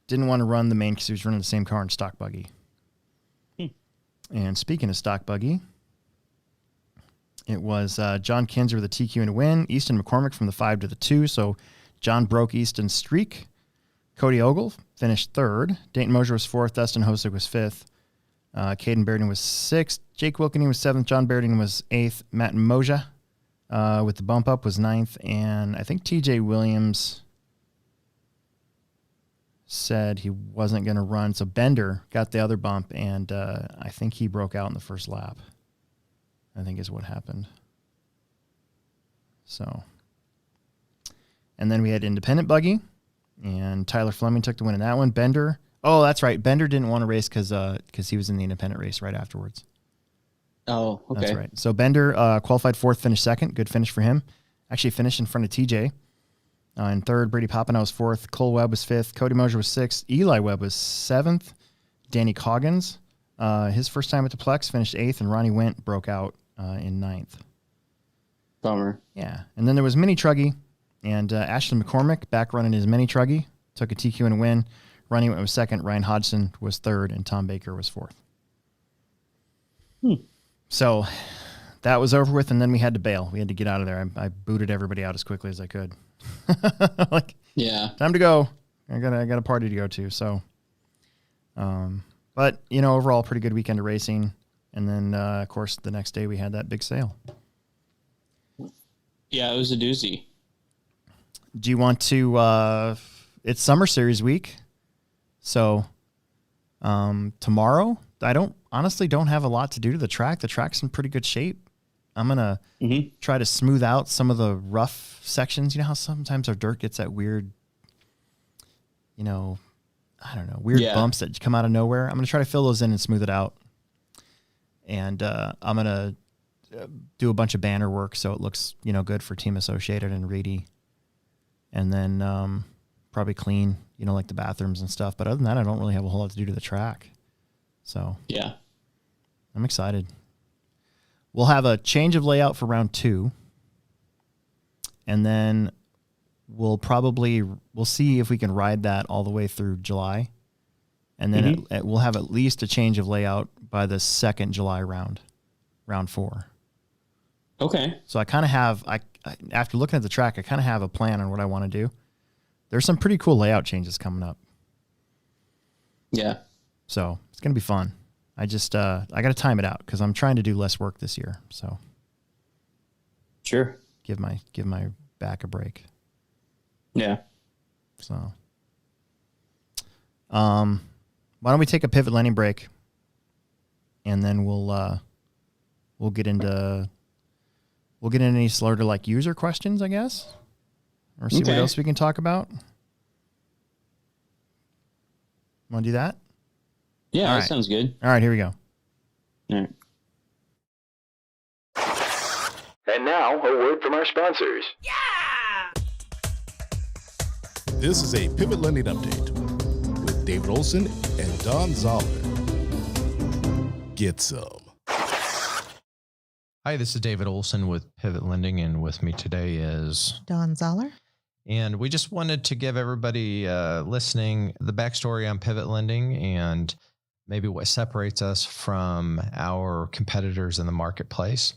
didn't want to run the main because he was running the same car in stock buggy. And speaking of stock buggy, it was John Kinzer with a TQ and a win. Easton McCormick from the 5 to the 2. So John broke Easton's streak. Cody Ogle finished third. Dayton Mosier was fourth. Dustin Hosig was fifth. Caden Berding was sixth. Jake Wilkening was seventh. John Berding was eighth. Matt Moja with the bump up was ninth. And I think TJ Williams said he wasn't going to run. So Bender got the other bump, and I think he broke out in the first lap, I think is what happened. So, and then we had independent buggy, and Tyler Fleming took the win in that one. Bender, oh, that's right. Bender didn't want to race because he was in the independent race right afterwards. Oh, okay. That's right. So Bender qualified fourth, finished second. Good finish for him. Actually finished in front of TJ. In third, Brady Poppenow was fourth. Cole Webb was fifth. Cody Mosier was sixth. Eli Webb was seventh. Danny Coggins, his first time at the Plex, finished eighth, and Ronnie Went broke out in ninth. Bummer. Yeah. And then there was Mini Truggy, and Ashton McCormick back running his Mini Truggy, took a TQ and a win. Ronnie Went was second. Ryan Hodgson was third, and Tom Baker was fourth. So that was over with, and then we had to bail. We had to get out of there. I booted everybody out as quickly as I could. Like, yeah, time to go. I got a party to go to. So, but overall, pretty good weekend of racing. And then, of course, the next day we had that big sale. Yeah, it was a doozy. Do you want to? It's Summer Series week, so tomorrow I honestly don't have a lot to do to the track. The track's in pretty good shape. I'm going to try to smooth out some of the rough sections. You know how sometimes our dirt gets that weird, weird bumps that come out of nowhere? I'm going to try to fill those in and smooth it out. And I'm going to do a bunch of banner work so it looks, good for Team Associated and Reedy. And then probably clean, like the bathrooms and stuff. But other than that, I don't really have a whole lot to do to the track. So yeah, I'm excited. We'll have a change of layout for round 2. And then we'll see if we can ride that all the way through July. And then we'll have at least a change of layout by the second July round 4. Okay. So I kind of have, after looking at the track, I kind of have a plan on what I want to do. There's some pretty cool layout changes coming up. Yeah. So it's going to be fun. I just, I got to time it out because I'm trying to do less work this year. So sure. Give my back a break. Yeah. So, why don't we take a pivot landing break, and then we'll get into any sort of like user questions, I guess, or see what else we can talk about. Want to do that? Yeah, that sounds good. All right, here we go. All right. And now, a word from our sponsors. This is a Pivot Lending Update with David Olson and Don Zoller. Get some. Hi, this is David Olson with Pivot Lending, and with me today is Don Zoller. And we just wanted to give everybody listening the backstory on Pivot Lending and maybe what separates us from our competitors in the marketplace.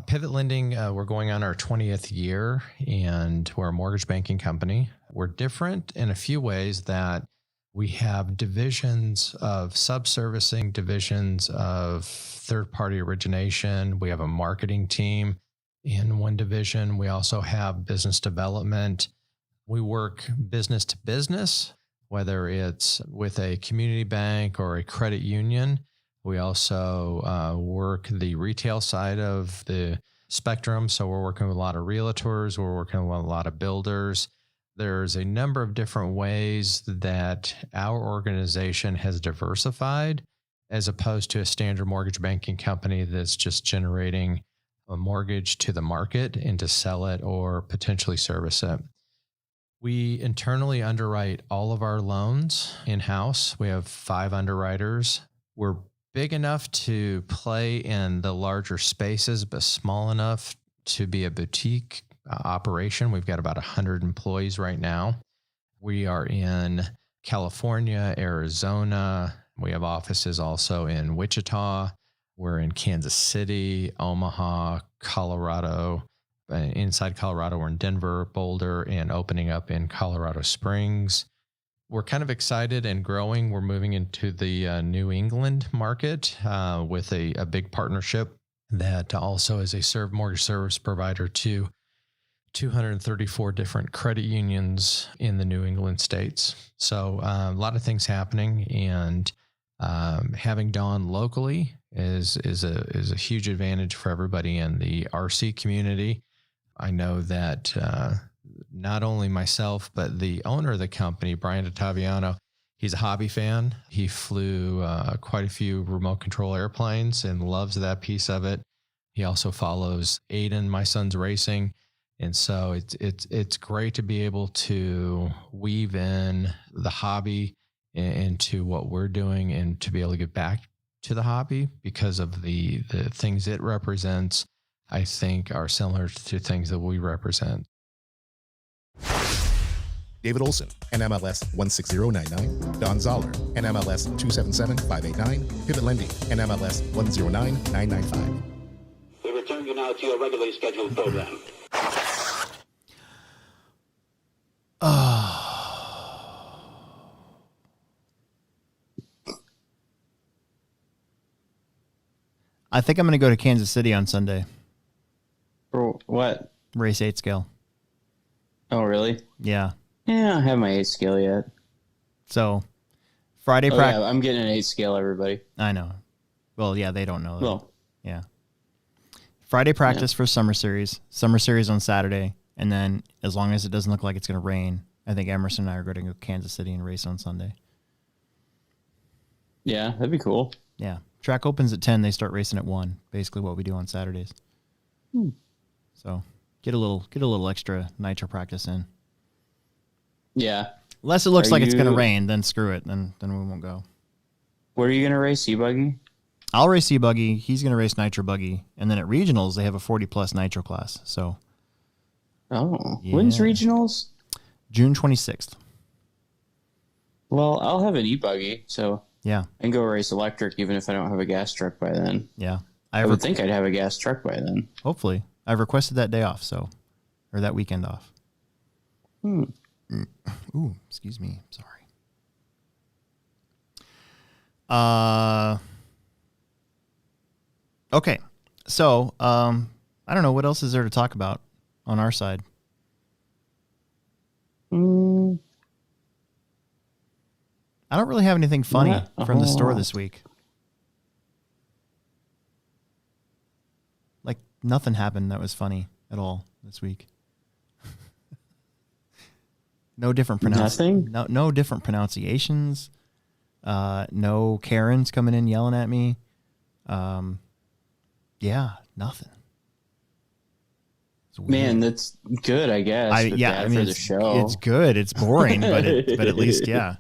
Pivot Lending, we're going on our 20th year, and we're a mortgage banking company. We're different in a few ways that We have divisions of subservicing, divisions of third-party origination. We have a marketing team in one division. We also have business development. We work business to business, whether it's with a community bank or a credit union. We also work the retail side of the spectrum. So we're working with a lot of realtors. We're working with a lot of builders. There's a number of different ways that our organization has diversified as opposed to a standard mortgage banking company that's just generating a mortgage to the market and to sell it or potentially service it. We internally underwrite all of our loans in-house. We have 5 underwriters. We're big enough to play in the larger spaces, but small enough to be a boutique operation. We've got about 100 employees right now. We are in California, Arizona. We have offices also in Wichita. We're in Kansas City, Omaha, Colorado. Inside Colorado, we're in Denver, Boulder, and opening up in Colorado Springs. We're kind of excited and growing. We're moving into the New England market with a big partnership that also is a mortgage service provider to 234 different credit unions in the New England states. So a lot of things happening, and having Dawn locally is a huge advantage for everybody in the RC community. I know that not only myself, but the owner of the company, Brian Ottaviano, he's a hobby fan. He flew quite a few remote control airplanes and loves that piece of it. He also follows Aiden, my son's racing. And so it's great to be able to weave in the hobby into what we're doing and to be able to get back to the hobby because of the things it represents, I think, are similar to things that we represent. David Olson, NMLS 16099. Don Zoller, NMLS 277589. Pivot Lending, NMLS 109995. We return you now to your regularly scheduled program. I think I'm going to go to Kansas City on Sunday. For what? Race 8 scale. Oh, really? Yeah. Yeah, I don't have my 8 scale yet. So, Friday practice. Yeah, I'm getting an 8 scale, everybody. I know. Well, yeah, they don't know that. Well, yeah. Friday practice for Summer Series. Summer Series on Saturday. And then, as long as it doesn't look like it's going to rain, I think Emerson and I are going to go to Kansas City and race on Sunday. yeah, that'd be cool. Yeah. Track opens at 10. They start racing at 1. Basically what we do on Saturdays. So, get a little extra nitro practice in. Yeah. Unless it looks like it's going to rain, then screw it. Then we won't go. What are you going to race, C-Buggy? I'll race C-Buggy. He's going to race Nitro Buggy. And then at Regionals, they have a 40-plus Nitro class. So, Oh. Yeah. When's regionals? June 26th. Well, I'll have an e-buggy, so Yeah. I can go race electric even if I don't have a gas truck by then. Yeah. I would think I'd have a gas truck by then. Hopefully. I've requested that day off, or that weekend off. Ooh, excuse me. Sorry. Okay. So, I don't know. What else is there to talk about on our side? I don't really have anything funny from the store this week. Like, nothing happened that was funny at all this week. No different no different pronunciations. No Karens coming in yelling at me. Yeah, nothing. Man, that's good, I guess. I mean, for the show. It's good. It's boring, but at least, yeah.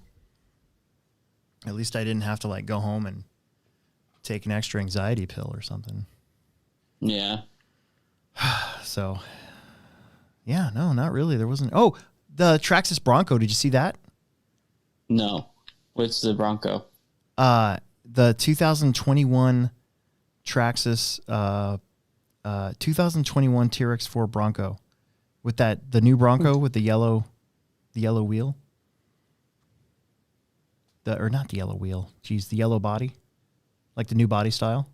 At least I didn't have to like go home and take an extra anxiety pill or something. Yeah. So, yeah, no, not really. There wasn't. Oh, the Traxxas Bronco. Did you see that? No. What's the Bronco? The 2021 Traxxas 2021 TRX4 Bronco with the new Bronco with the yellow wheel. or not the yellow wheel. Geez, the yellow body, like the new body style.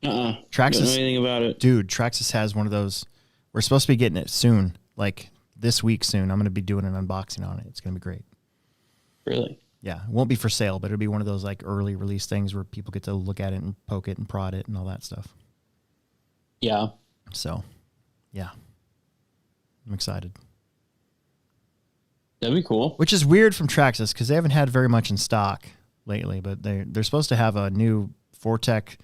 Traxxas. Don't know anything about it, dude. Traxxas has one of those. We're supposed to be getting it soon, like this week soon. I'm going to be doing an unboxing on it. It's going to be great. Really? Yeah, it won't be for sale, but it'll be one of those like early release things where people get to look at it and poke it and prod it and all that stuff. Yeah. So, yeah, I'm excited. That'd be cool. Which is weird from Traxxas because they haven't had very much in stock lately, but they're supposed to have a new Fortec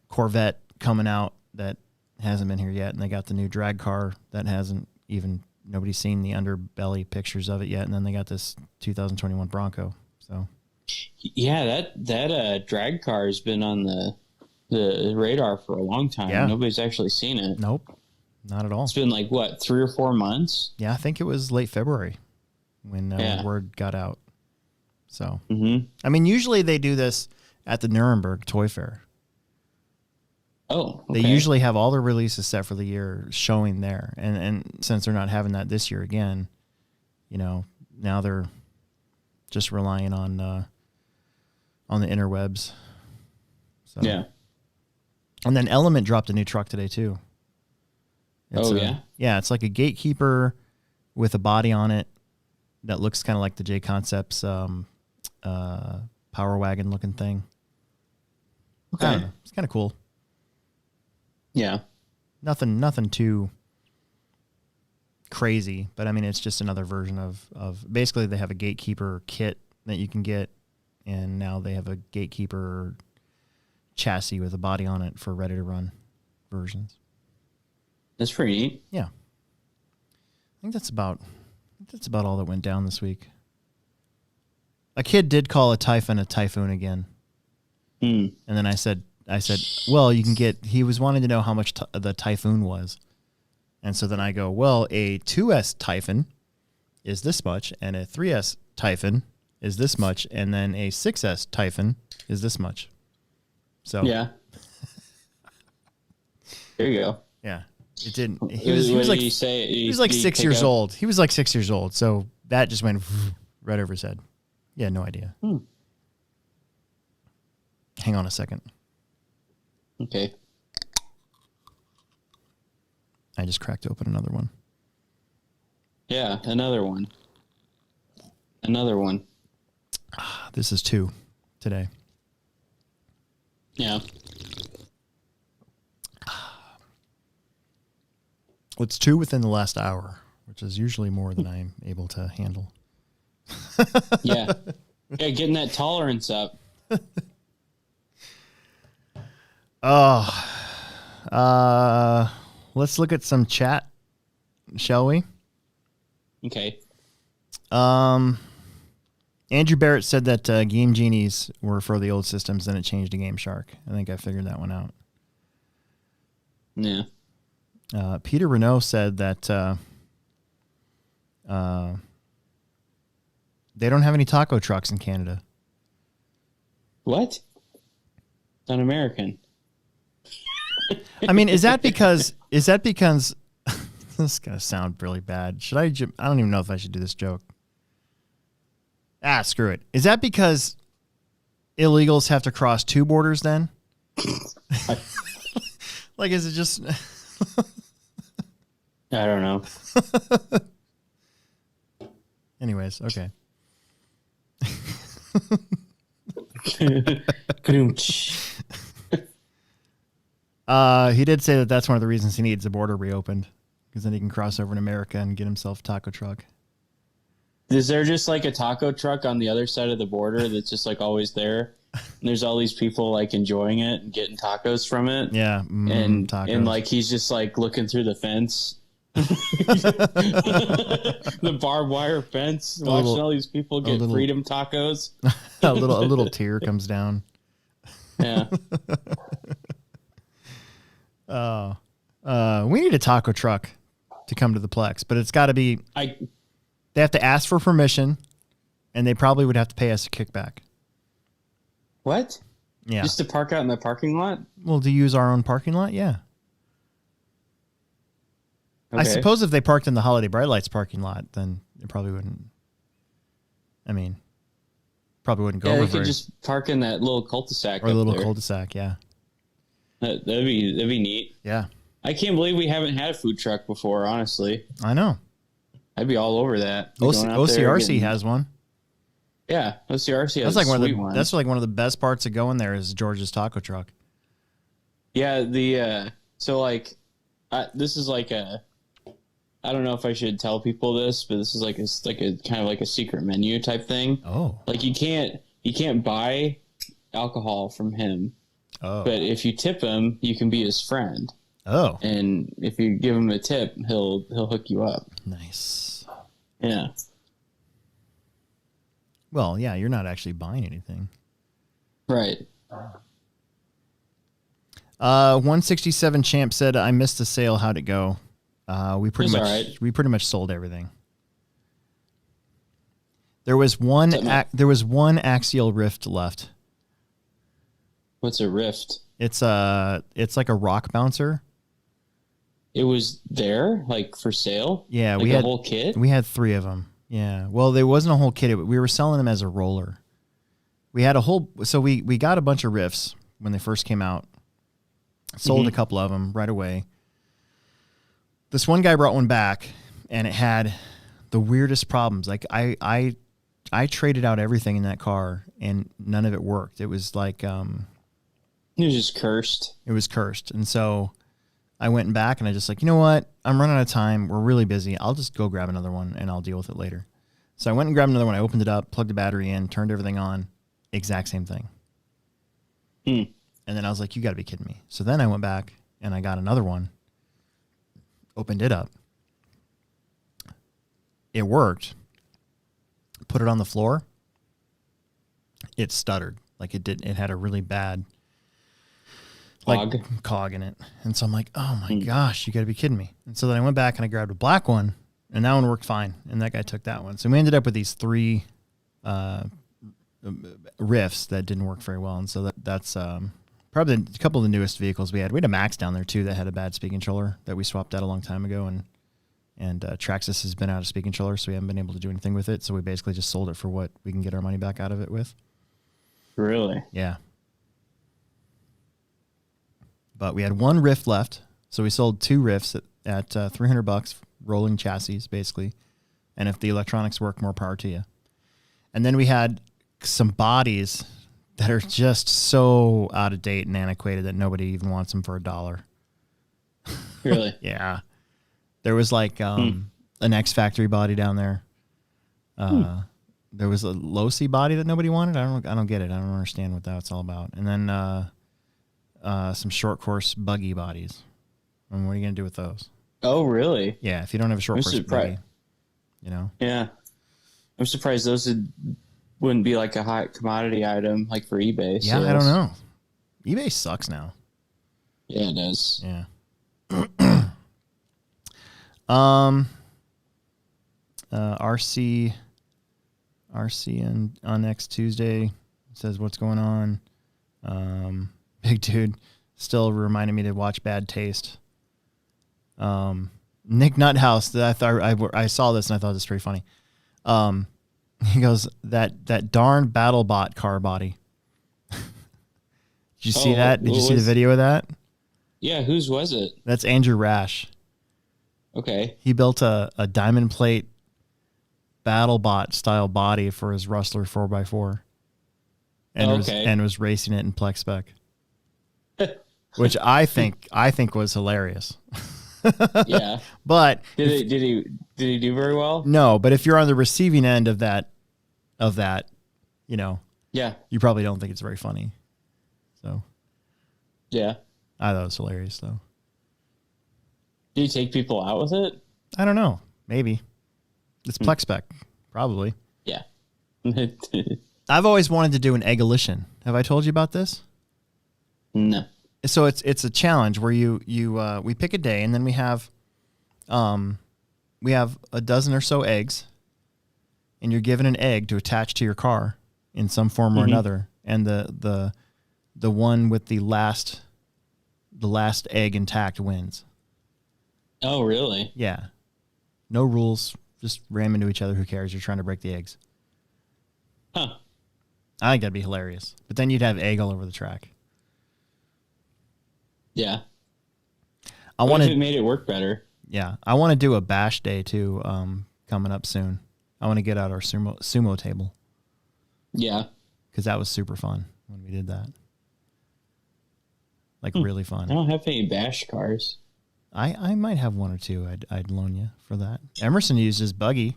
Corvette coming out that hasn't been here yet, and they got the new drag car that hasn't even nobody's seen the underbelly pictures of it yet, and then they got this 2021 Bronco. So yeah, that drag car has been on the radar for a long time. Yeah. Nobody's actually seen it. Nope, not at all. It's been like what, 3 or 4 months? Yeah, I think it was late February when word got out. So I mean, usually they do this at the Nuremberg Toy Fair. Oh, okay. They usually have all their releases set for the year showing there. And since they're not having that this year again, you know, now they're just relying on the interwebs. So. Yeah. And then Element dropped a new truck today too. Yeah? Yeah, it's like a Gatekeeper with a body on it that looks kind of like the J Concepts Power Wagon looking thing. Okay. I don't know. It's kind of cool. Yeah. Nothing too crazy, but I mean, it's just another version of basically they have a Gatekeeper kit that you can get, and now they have a Gatekeeper chassis with a body on it for ready to run versions. That's pretty neat. Yeah. I think that's about all that went down this week. A kid did call a Typhon a typhoon again. And then I said, well, you can get, he was wanting to know how much the Typhoon was. And so then I go, well, a 2S Typhon is this much, and a 3S Typhon is this much, and then a 6S Typhon is this much. So yeah. There you go. Yeah. It didn't. He was like 6 years old. He was like 6 years old. So that just went right over his head. Yeah, no idea. Hang on a second. Okay. I just cracked open another one. Yeah, another one. Another one. This is 2 today. Yeah. It's 2 within the last hour, which is usually more than I'm able to handle. Yeah. Yeah, getting that tolerance up. Let's look at some chat, shall we? Okay. Andrew Barrett said that Game Genies were for the old systems, then it changed to Game Shark. I think I figured that one out. Yeah. Peter Renault said that they don't have any taco trucks in Canada. What? It's un-American. I mean, is that because this is going to sound really bad. I don't even know if I should do this joke. Screw it. Is that because illegals have to cross 2 borders then? Like, is it just... I don't know. Anyways, okay. He did say that that's one of the reasons he needs the border reopened, because then he can cross over in America and get himself a taco truck. Is there just like a taco truck on the other side of the border that's just like always there? And there's all these people like enjoying it and getting tacos from it. Yeah, tacos. And like he's just like looking through the fence, the barbed wire fence, watching all these people get freedom tacos. a little tear comes down. Yeah. We need a taco truck to come to the Plex, but it's got to be. They have to ask for permission, and they probably would have to pay us a kickback. What? Yeah. Just to park out in the parking lot? Well, to use our own parking lot, yeah. Okay. I suppose if they parked in the Holiday Bright Lights parking lot, then it probably wouldn't. I mean, Probably wouldn't go Yeah, over they could very, just park in that little cul-de-sac. or a little there. cul-de-sac. Yeah. That'd be neat. Yeah. I can't believe we haven't had a food truck before. Honestly, I know. I'd be all over that. OCRC has one. Yeah, OCRC has That's like a sweet one. That's like one of the best parts of going there is George's taco truck. Yeah, so like, this is like a. I don't know if I should tell people this, but this is like a kind of like a secret menu type thing. Oh. Like you can't buy alcohol from him. Oh. But if you tip him, you can be his friend. Oh. And if you give him a tip, he'll hook you up. Nice. Yeah. Well, yeah, you're not actually buying anything. Right. 167 Champ said, "I missed the sale. How'd it go?" We pretty much sold everything. There was one axial rift left. What's a rift? It's like a rock bouncer. It was there, like for sale. Yeah, like we had a whole kit. We had 3 of them. Yeah. Well, there wasn't a whole kit. We were selling them as a roller. We had a whole. So we got a bunch of rifts when they first came out. Sold a couple of them right away. This one guy brought one back, and it had the weirdest problems. Like I traded out everything in that car, and none of it worked. It was like it was just cursed. It was cursed, and so I went back, and I just like, you know what? I'm running out of time. We're really busy. I'll just go grab another one, and I'll deal with it later. So I went and grabbed another one. I opened it up, plugged the battery in, turned everything on. Exact same thing. And then I was like, you got to be kidding me. So then I went back, and I got another one. Opened it up. It worked. Put it on the floor. It stuttered. Like it had a really bad cog in it. And so I'm like, oh my gosh, you got to be kidding me. And so then I went back and I grabbed a black one, and that one worked fine. And that guy took that one. So we ended up with these 3 riffs that didn't work very well. And so that's probably a couple of the newest vehicles we had. We had a Max down there too that had a bad speed controller that we swapped out a long time ago, and Traxxas has been out of speed controller, so we haven't been able to do anything with it. So we basically just sold it for what we can get our money back out of it with. Really? Yeah. But we had 1 rift left, so we sold 2 rifts at $300, rolling chassis basically. And if the electronics work, more power to you. And then we had some bodies that are just so out of date and antiquated that nobody even wants them for $1. Really? Yeah. There was like an X Factory body down there. There was a Loathing body that nobody wanted. I don't get it. I don't understand what that's all about. And then some short course buggy bodies. I mean, what are you gonna do with those? Oh, really? Yeah. If you don't have a short course buggy, you know. Yeah. I'm surprised those wouldn't be like a hot commodity item like for eBay. Yeah, sales. I don't know. eBay sucks now. Yeah, it does. Yeah. RC on next Tuesday says what's going on. Big dude still reminded me to watch Bad Taste. Nick Nuthouse, I saw this and I thought this was pretty funny. He goes, that darn BattleBot car body. Did you see that? Did you see the video of that? Yeah, whose was it? That's Andrew Rash. Okay. He built a diamond plate BattleBot style body for his Rustler 4x4. And was racing it in Plex Spec. Which I think was hilarious. Yeah. But did he do very well? No, but if you're on the receiving end of that, you know, yeah, you probably don't think it's very funny. So, yeah, I thought it was hilarious though. Do you take people out with it? I don't know. Maybe it's Plex Spec, probably. Yeah. I've always wanted to do an Eggolition. Have I told you about this? No. So it's a challenge where we pick a day and then we have a dozen or so eggs, and you're given an egg to attach to your car in some form or another, and the one with the last egg intact wins. Oh, really? Yeah. No rules, just ram into each other. Who cares? You're trying to break the eggs. Huh. I think that'd be hilarious. But then you'd have egg all over the track. Yeah. I What want if it to. made it work better? Yeah, I want to do a bash day too. Coming up soon. I want to get out our sumo table Yeah. because that was super fun when we did that. Like really fun. I don't have any bash cars. I might have one or two. I'd loan you for that. Emerson used his buggy.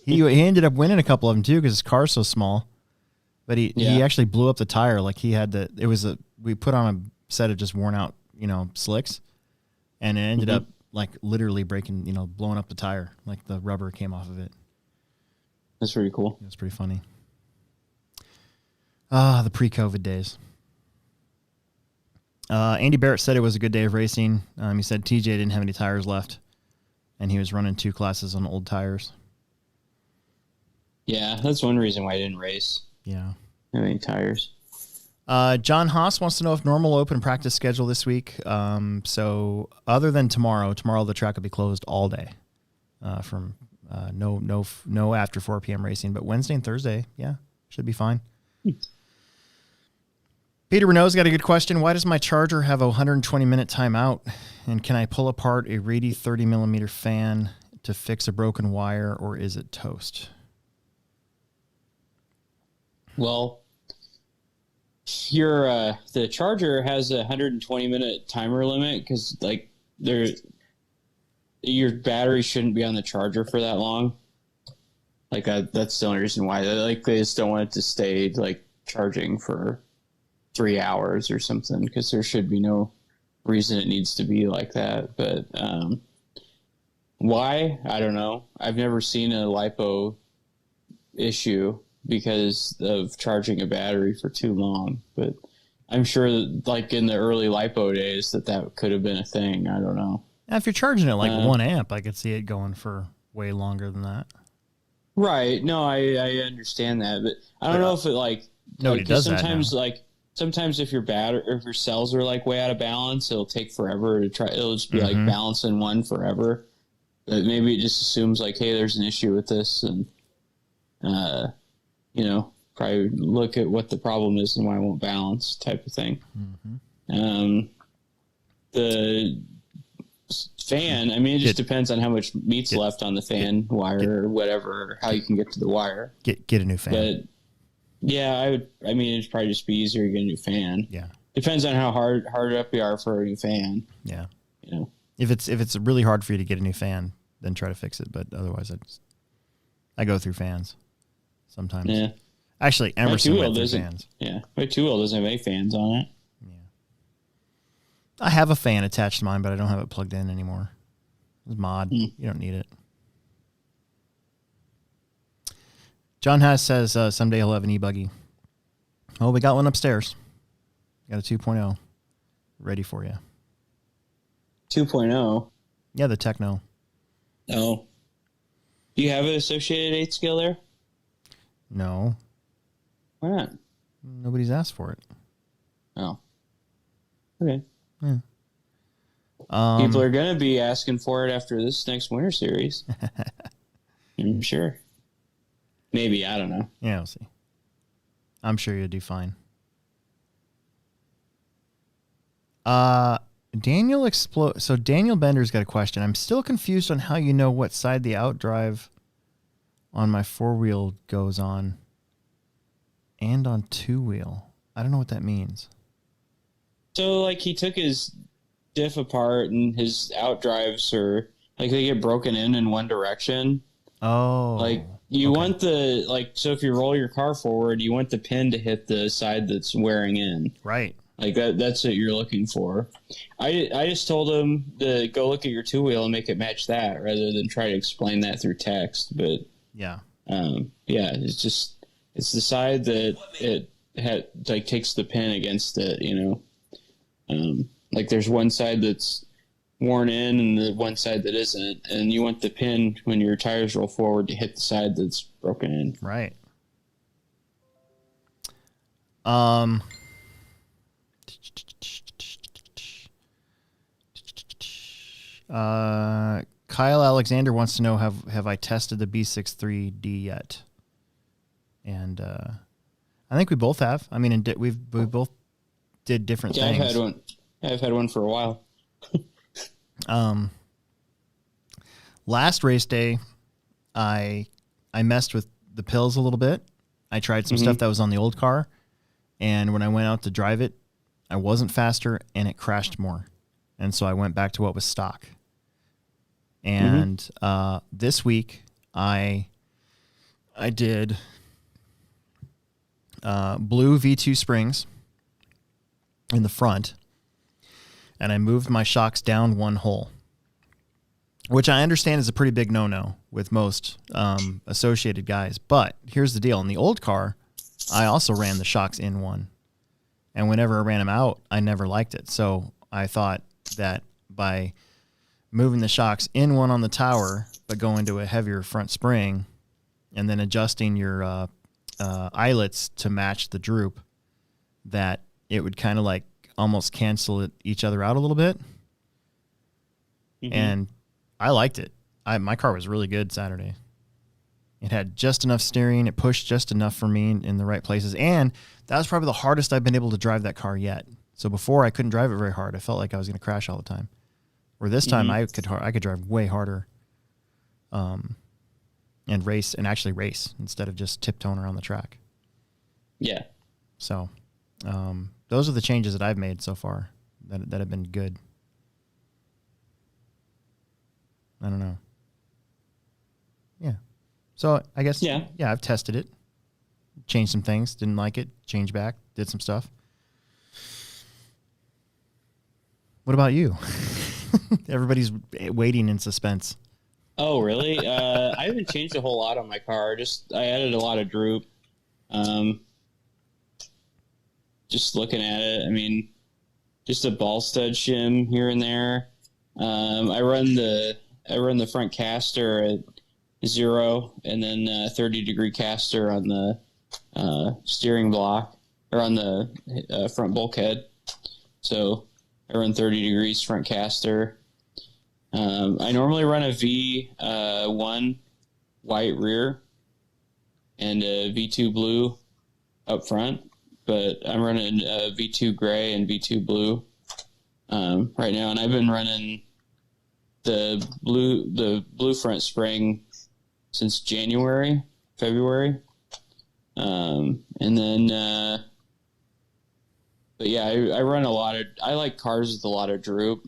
he ended up winning a couple of them too because his car's so small. But he actually blew up the tire. Like he had we put on a set of just worn out, slicks, and it ended up like literally breaking, blowing up the tire. Like the rubber came off of it. That's pretty cool. It was pretty funny. Ah, the pre-COVID days. Andy Barrett said it was a good day of racing. He said TJ didn't have any tires left, and he was running 2 classes on old tires. Yeah, that's one reason why I didn't race. Yeah. Have any tires? John Haas wants to know if normal open practice schedule this week. So other than tomorrow the track will be closed all day. From no after 4 p.m. racing, but Wednesday and Thursday, yeah, should be fine. Peter Renault's got a good question. Why does my charger have a 120-minute timeout? And can I pull apart a Reedy 30-millimeter fan to fix a broken wire, or is it toast? Well, the charger has a 120-minute timer limit because your battery shouldn't be on the charger for that long. Like that's the only reason why. They just don't want it to stay charging for 3 hours or something because there should be no reason it needs to be like that. But why? I don't know. I've never seen a LiPo issue because of charging a battery for too long. But I'm sure that, in the early LiPo days that could have been a thing. I don't know. Now, if you're charging it 1 amp, I could see it going for way longer than that. Right. No, I understand that. But I don't know if it nobody does sometimes that now. Sometimes if your cells are way out of balance, it'll take forever to try. It'll just be balancing one forever. But maybe it just assumes hey, there's an issue with this, and probably look at what the problem is and why it won't balance, type of thing. The fan, it just depends on how much meat's left on the fan wire or whatever, or how you can get to the wire. Get a new fan. But yeah, it'd probably just be easier to get a new fan. Yeah. Depends on how hard up you are for a new fan. Yeah. If it's really hard for you to get a new fan, then try to fix it. But otherwise, I go through fans sometimes. Yeah. Actually, Emerson went through fans. Yeah. My 2-wheel doesn't have any fans on it. Yeah. I have a fan attached to mine, but I don't have it plugged in anymore. It's mod. You don't need it. John Haas says someday he'll have an e-buggy. Oh, we got one upstairs. Got a 2.0 ready for you. 2.0? Yeah, the Techno. Oh. Do you have an associated 8 scale there? No. Why not? Nobody's asked for it. Oh. Okay. Yeah. People are going to be asking for it after this next Winter Series. I'm sure. Maybe, I don't know. Yeah, we'll see. I'm sure you'll do fine. Daniel Bender's got a question. I'm still confused on how you know what side the outdrive on my 4-wheel goes on and on 2-wheel. I don't know what that means. So, he took his diff apart and his outdrives are, they get broken in one direction. Oh. You want so if you roll your car forward, you want the pin to hit the side that's wearing in. Right. That's what you're looking for. I just told him to go look at your 2-wheel and make it match that rather than try to explain that through text. But yeah. It's the side that it takes the pin against it, there's one side that's worn in and the one side that isn't, and you want the pin when your tires roll forward to hit the side that's broken in. Right. Kyle Alexander wants to know, have I tested the B63D yet? and I think we both have. I mean, we both did different things. I've had one. I've had one for a while. Last race day, I messed with the pills a little bit. I tried some stuff that was on the old car, and when I went out to drive it, I wasn't faster, and it crashed more. And so I went back to what was stock. And this week, I did blue V2 springs in the front, and I moved my shocks down one hole, which I understand is a pretty big no-no with most associated guys. But here's the deal. In the old car, I also ran the shocks in one. And whenever I ran them out, I never liked it. So I thought that by moving the shocks in one on the tower, but going to a heavier front spring, and then adjusting your eyelets to match the droop, that it would kind of like almost cancel each other out a little bit. And I liked it. My car was really good Saturday. It had just enough steering. It pushed just enough for me in the right places. And that was probably the hardest I've been able to drive that car yet. So before, I couldn't drive it very hard. I felt like I was going to crash all the time. Where this time, I could drive way harder, and actually race instead of just tiptoeing around the track. Yeah. So those are the changes that I've made so far that have been good. I don't know. Yeah. So I guess, I've tested it. Changed some things. Didn't like it. Changed back. Did some stuff. What about you? Everybody's waiting in suspense. Oh, really? I haven't changed a whole lot on my car. I added a lot of droop. Just looking at it, I mean, just a ball stud shim here and there. I run the front caster at 0, and then 30-degree caster on the steering block, or on the front bulkhead. So I run 30 degrees front caster. I normally run a V1 white rear and a V2 blue up front, but I'm running a V2 gray and V2 blue right now, and I've been running the blue front spring since February. And then, but yeah, I run I like cars with a lot of droop.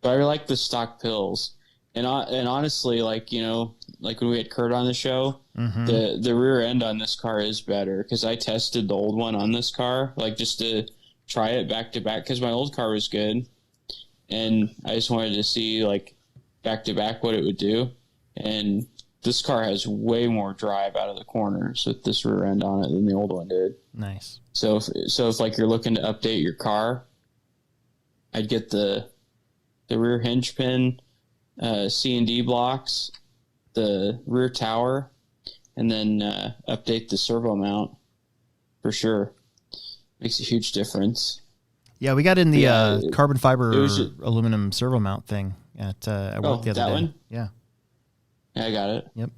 But I like the stock pills. And honestly, like when we had Kurt on the show, the rear end on this car is better, because I tested the old one on this car, like just to try it back to back, because my old car was good. And I just wanted to see like back to back what it would do. And this car has way more drive out of the corners with this rear end on it than the old one did. Nice. So if like you're looking to update your car, I'd get the rear hinge pin, C&D blocks, the rear tower, and then update the servo mount for sure. Makes a huge difference. Yeah, we got in the carbon fiber aluminum servo mount thing at work the other day. One? Yeah, I got it. Yep.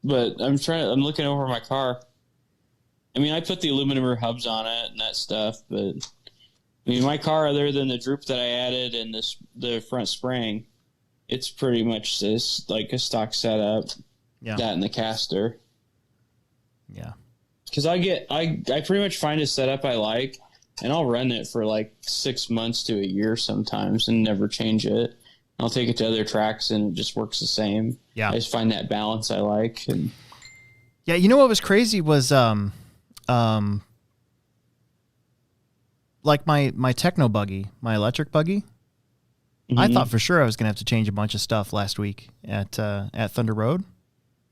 But I'm looking over my car. I mean, I put the aluminum rear hubs on it and that stuff, but I mean, my car, other than the droop that I added and the front spring, it's pretty much just like a stock setup. Yeah. That and the caster. Yeah. Because I pretty much find a setup I like, and I'll run it for like 6 months to a year sometimes and never change it. I'll take it to other tracks and it just works the same. Yeah. I just find that balance I like. And yeah, you know what was crazy was like my techno buggy, my electric buggy. I thought for sure I was gonna have to change a bunch of stuff last week at Thunder Road.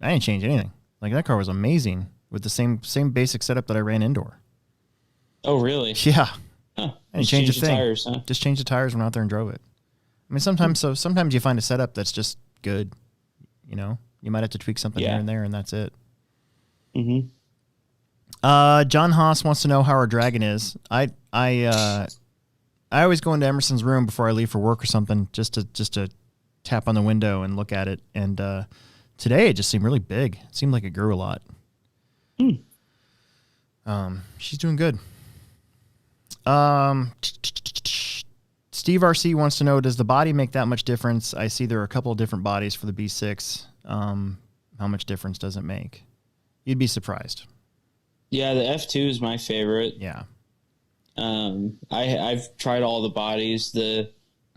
I didn't change anything. Like, that car was amazing with the same basic setup that I ran indoor. Oh, really? Yeah. Huh. I didn't change a thing. Tires, huh? Just changed the tires, went out there and drove it. I mean, sometimes you find a setup that's just good. You know, you might have to tweak something here and there, and that's it. Mm-hmm. John Haas wants to know how our Dragon is. I always go into Emerson's room before I leave for work or something, just to tap on the window and look at it. And Today it just seemed really big. It seemed like it grew a lot. She's doing good. Steve RC wants to know, does the body make that much difference? I see there are a couple of different bodies for the B6. How much difference does it make? You'd be surprised. Yeah, the F2 is my favorite. Yeah. I've tried all the bodies. The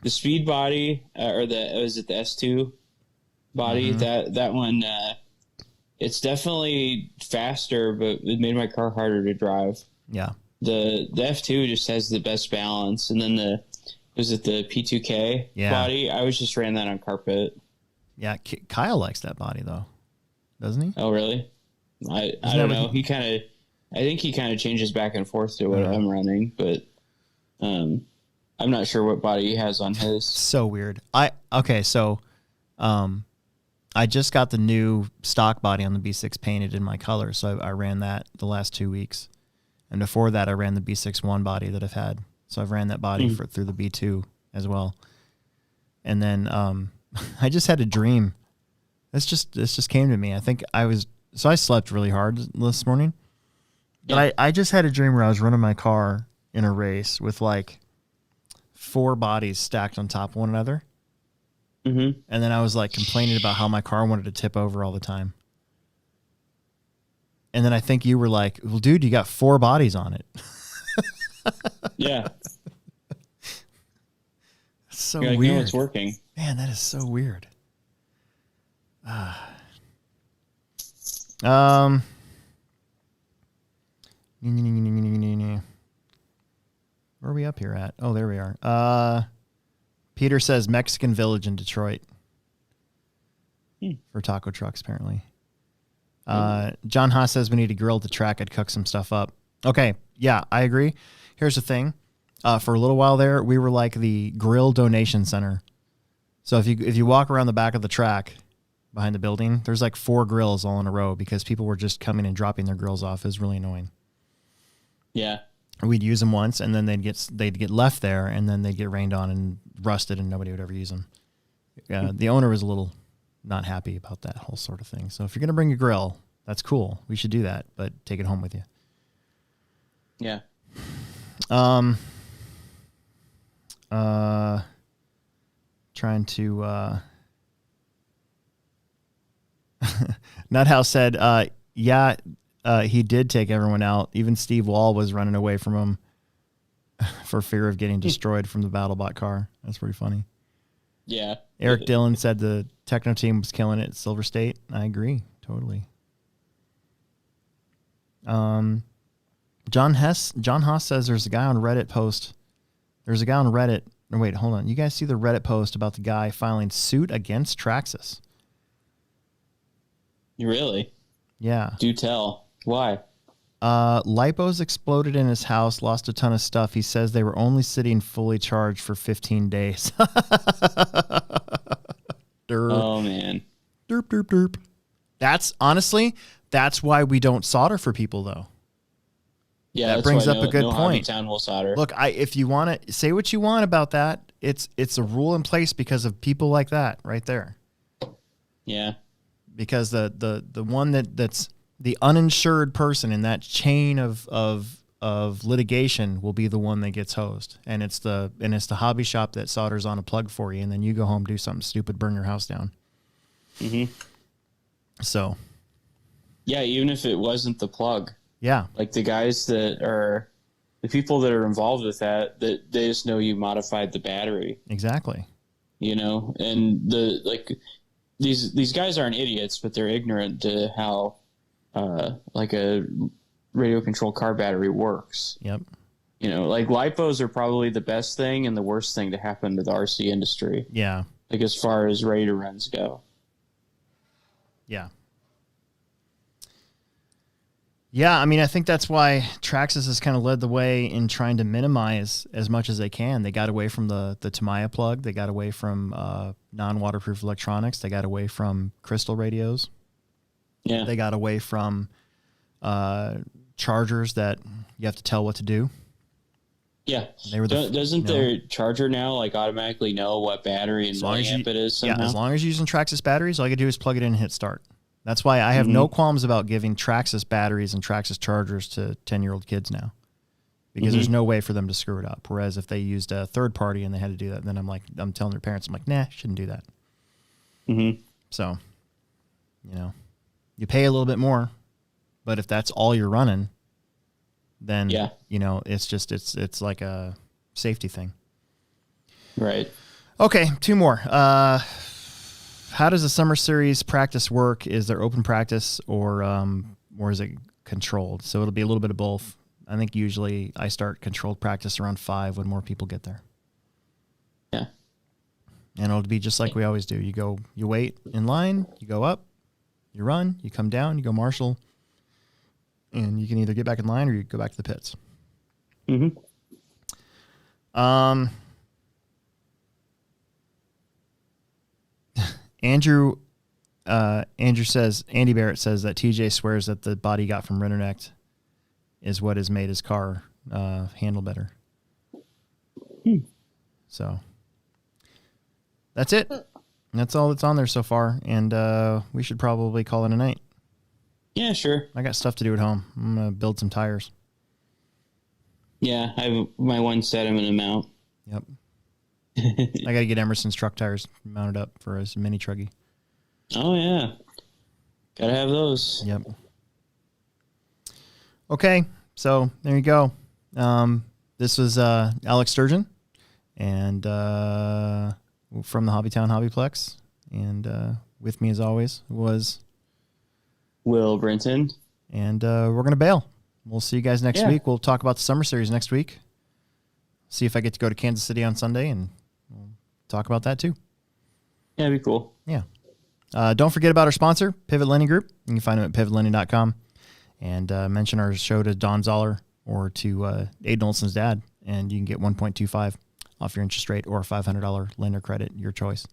speed body, or the S2 body, that one, it's definitely faster, but it made my car harder to drive. Yeah. The F2 just has the best balance, and then the P2K body? I just ran that on carpet. Yeah, Kyle likes that body though, doesn't he? Oh, really? I don't know. I think he kind of changes back and forth to what I'm running, but I'm not sure what body he has on his. So weird. I just got the new stock body on the B6 painted in my color, so I ran that the last 2 weeks. And before that, I ran the B6-1 body that I've had. So I've ran that body through the B2 as well. And then I just had a dream. This just came to me. I think I slept really hard this morning. But I just had a dream where I was running my car in a race with like 4 bodies stacked on top of one another. Mm-hmm. And then I was like complaining about how my car wanted to tip over all the time. And then I think you were like, well, dude, you got 4 bodies on it. Yeah. So weird. Weird. No, it's working. Man, that is so weird. Where are we up here at? Oh, there we are. Peter says Mexican Village in Detroit for taco trucks, apparently. John Haas says we need a grill at the track. I'd cook some stuff up. Okay, yeah, I agree. Here's the thing. For a little while there, we were like the grill donation center. So if you walk around the back of the track behind the building, there's like 4 grills all in a row because people were just coming and dropping their grills off. It was really annoying. Yeah. We'd use them once, and then they'd get left there, and then they'd get rained on and rusted, and nobody would ever use them. The owner was a little not happy about that whole sort of thing. So if you're going to bring a grill, that's cool. We should do that, but take it home with you. Yeah. Trying to Nuthouse said, he did take everyone out. Even Steve Wall was running away from him for fear of getting destroyed from the BattleBot car. That's pretty funny. Yeah. Eric Dillon said the Techno team was killing it at Silver State. I agree. Totally. John Haas says there's a guy on Reddit post. There's a guy on Reddit. No, wait, hold on. You guys see the Reddit post about the guy filing suit against Traxxas? Really? Yeah. Do tell. Why? Lipos exploded in his house, lost a ton of stuff. He says they were only sitting fully charged for 15 days. Oh, man. Derp, derp, derp. That's why we don't solder for people, though. Yeah, that brings up a good point. Hobbytown will solder. Look, if you want to say what you want about that, it's a rule in place because of people like that right there. Yeah. Because the one that's the uninsured person in that chain of litigation will be the one that gets hosed, and it's the hobby shop that solders on a plug for you, and then you go home, do something stupid, burn your house down. Mm-hmm. So. Yeah, even if it wasn't the plug. Yeah. Like the guys that are the people that are involved with that they just know you modified the battery. Exactly. You know, and these guys aren't idiots, but they're ignorant to how like a radio controlled car battery works. Yep. You know, like lipos are probably the best thing and the worst thing to happen to the RC industry. Yeah. Like as far as radio runs go. Yeah. Yeah, I mean, I think that's why Traxxas has kind of led the way in trying to minimize as much as they can. They got away from the Tamiya plug. They got away from non-waterproof electronics. They got away from crystal radios. Yeah. They got away from chargers that you have to tell what to do. Yeah. They were Doesn't their charger now like automatically know what battery and milliamp it is somehow? Yeah, as long as you're using Traxxas batteries, all you do is plug it in and hit start. That's why I have no qualms about giving Traxxas batteries and Traxxas chargers to 10-year-old kids now. Because there's no way for them to screw it up. Whereas if they used a third party and they had to do that, then I'm telling their parents, I'm like, nah, shouldn't do that. So, you pay a little bit more, but if that's all you're running, then it's like a safety thing. Right. Okay, 2 more. How does the summer series practice work? Is there open practice or is it controlled? So it'll be a little bit of both. I think usually I start controlled practice around 5 when more people get there. Yeah. And it'll be just like we always do. You wait in line, you go up, you run, you come down, you go marshal, and you can either get back in line or you go back to the pits. Andy Barrett says that TJ swears that the body he got from Rinternecht is what has made his car handle better. So that's it. That's all that's on there so far, and we should probably call it a night. Yeah, sure. I got stuff to do at home. I'm gonna build some tires. Yeah, I have my one set I'm gonna mount. Yep. I got to get Emerson's truck tires mounted up for his mini truggy. Oh yeah, gotta have those. Yep. Okay, so there you go. This was Alex Sturgeon, and from the Hobbytown Hobbyplex, and with me as always was Will Brinton, and we're gonna bail. We'll see you guys next week. We'll talk about the summer series next week. See if I get to go to Kansas City on Sunday, and we'll talk about that too. Yeah, it'd be cool. Yeah. Don't forget about our sponsor, Pivot Lending Group. You can find them at pivotlending.com. And mention our show to Don Zoller or to Aiden Olson's dad, and you can get 1.25 off your interest rate or a $500 lender credit, your choice.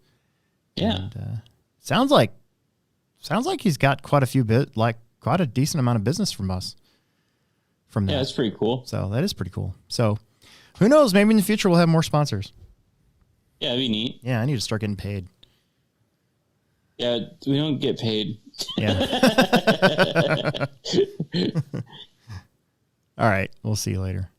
Yeah. And, sounds like he's got quite a decent amount of business from us. From that. Yeah, that's pretty cool. So that is pretty cool. So who knows? Maybe in the future we'll have more sponsors. Yeah, that'd be neat. Yeah, I need to start getting paid. Yeah, we don't get paid. Yeah. All right. We'll see you later.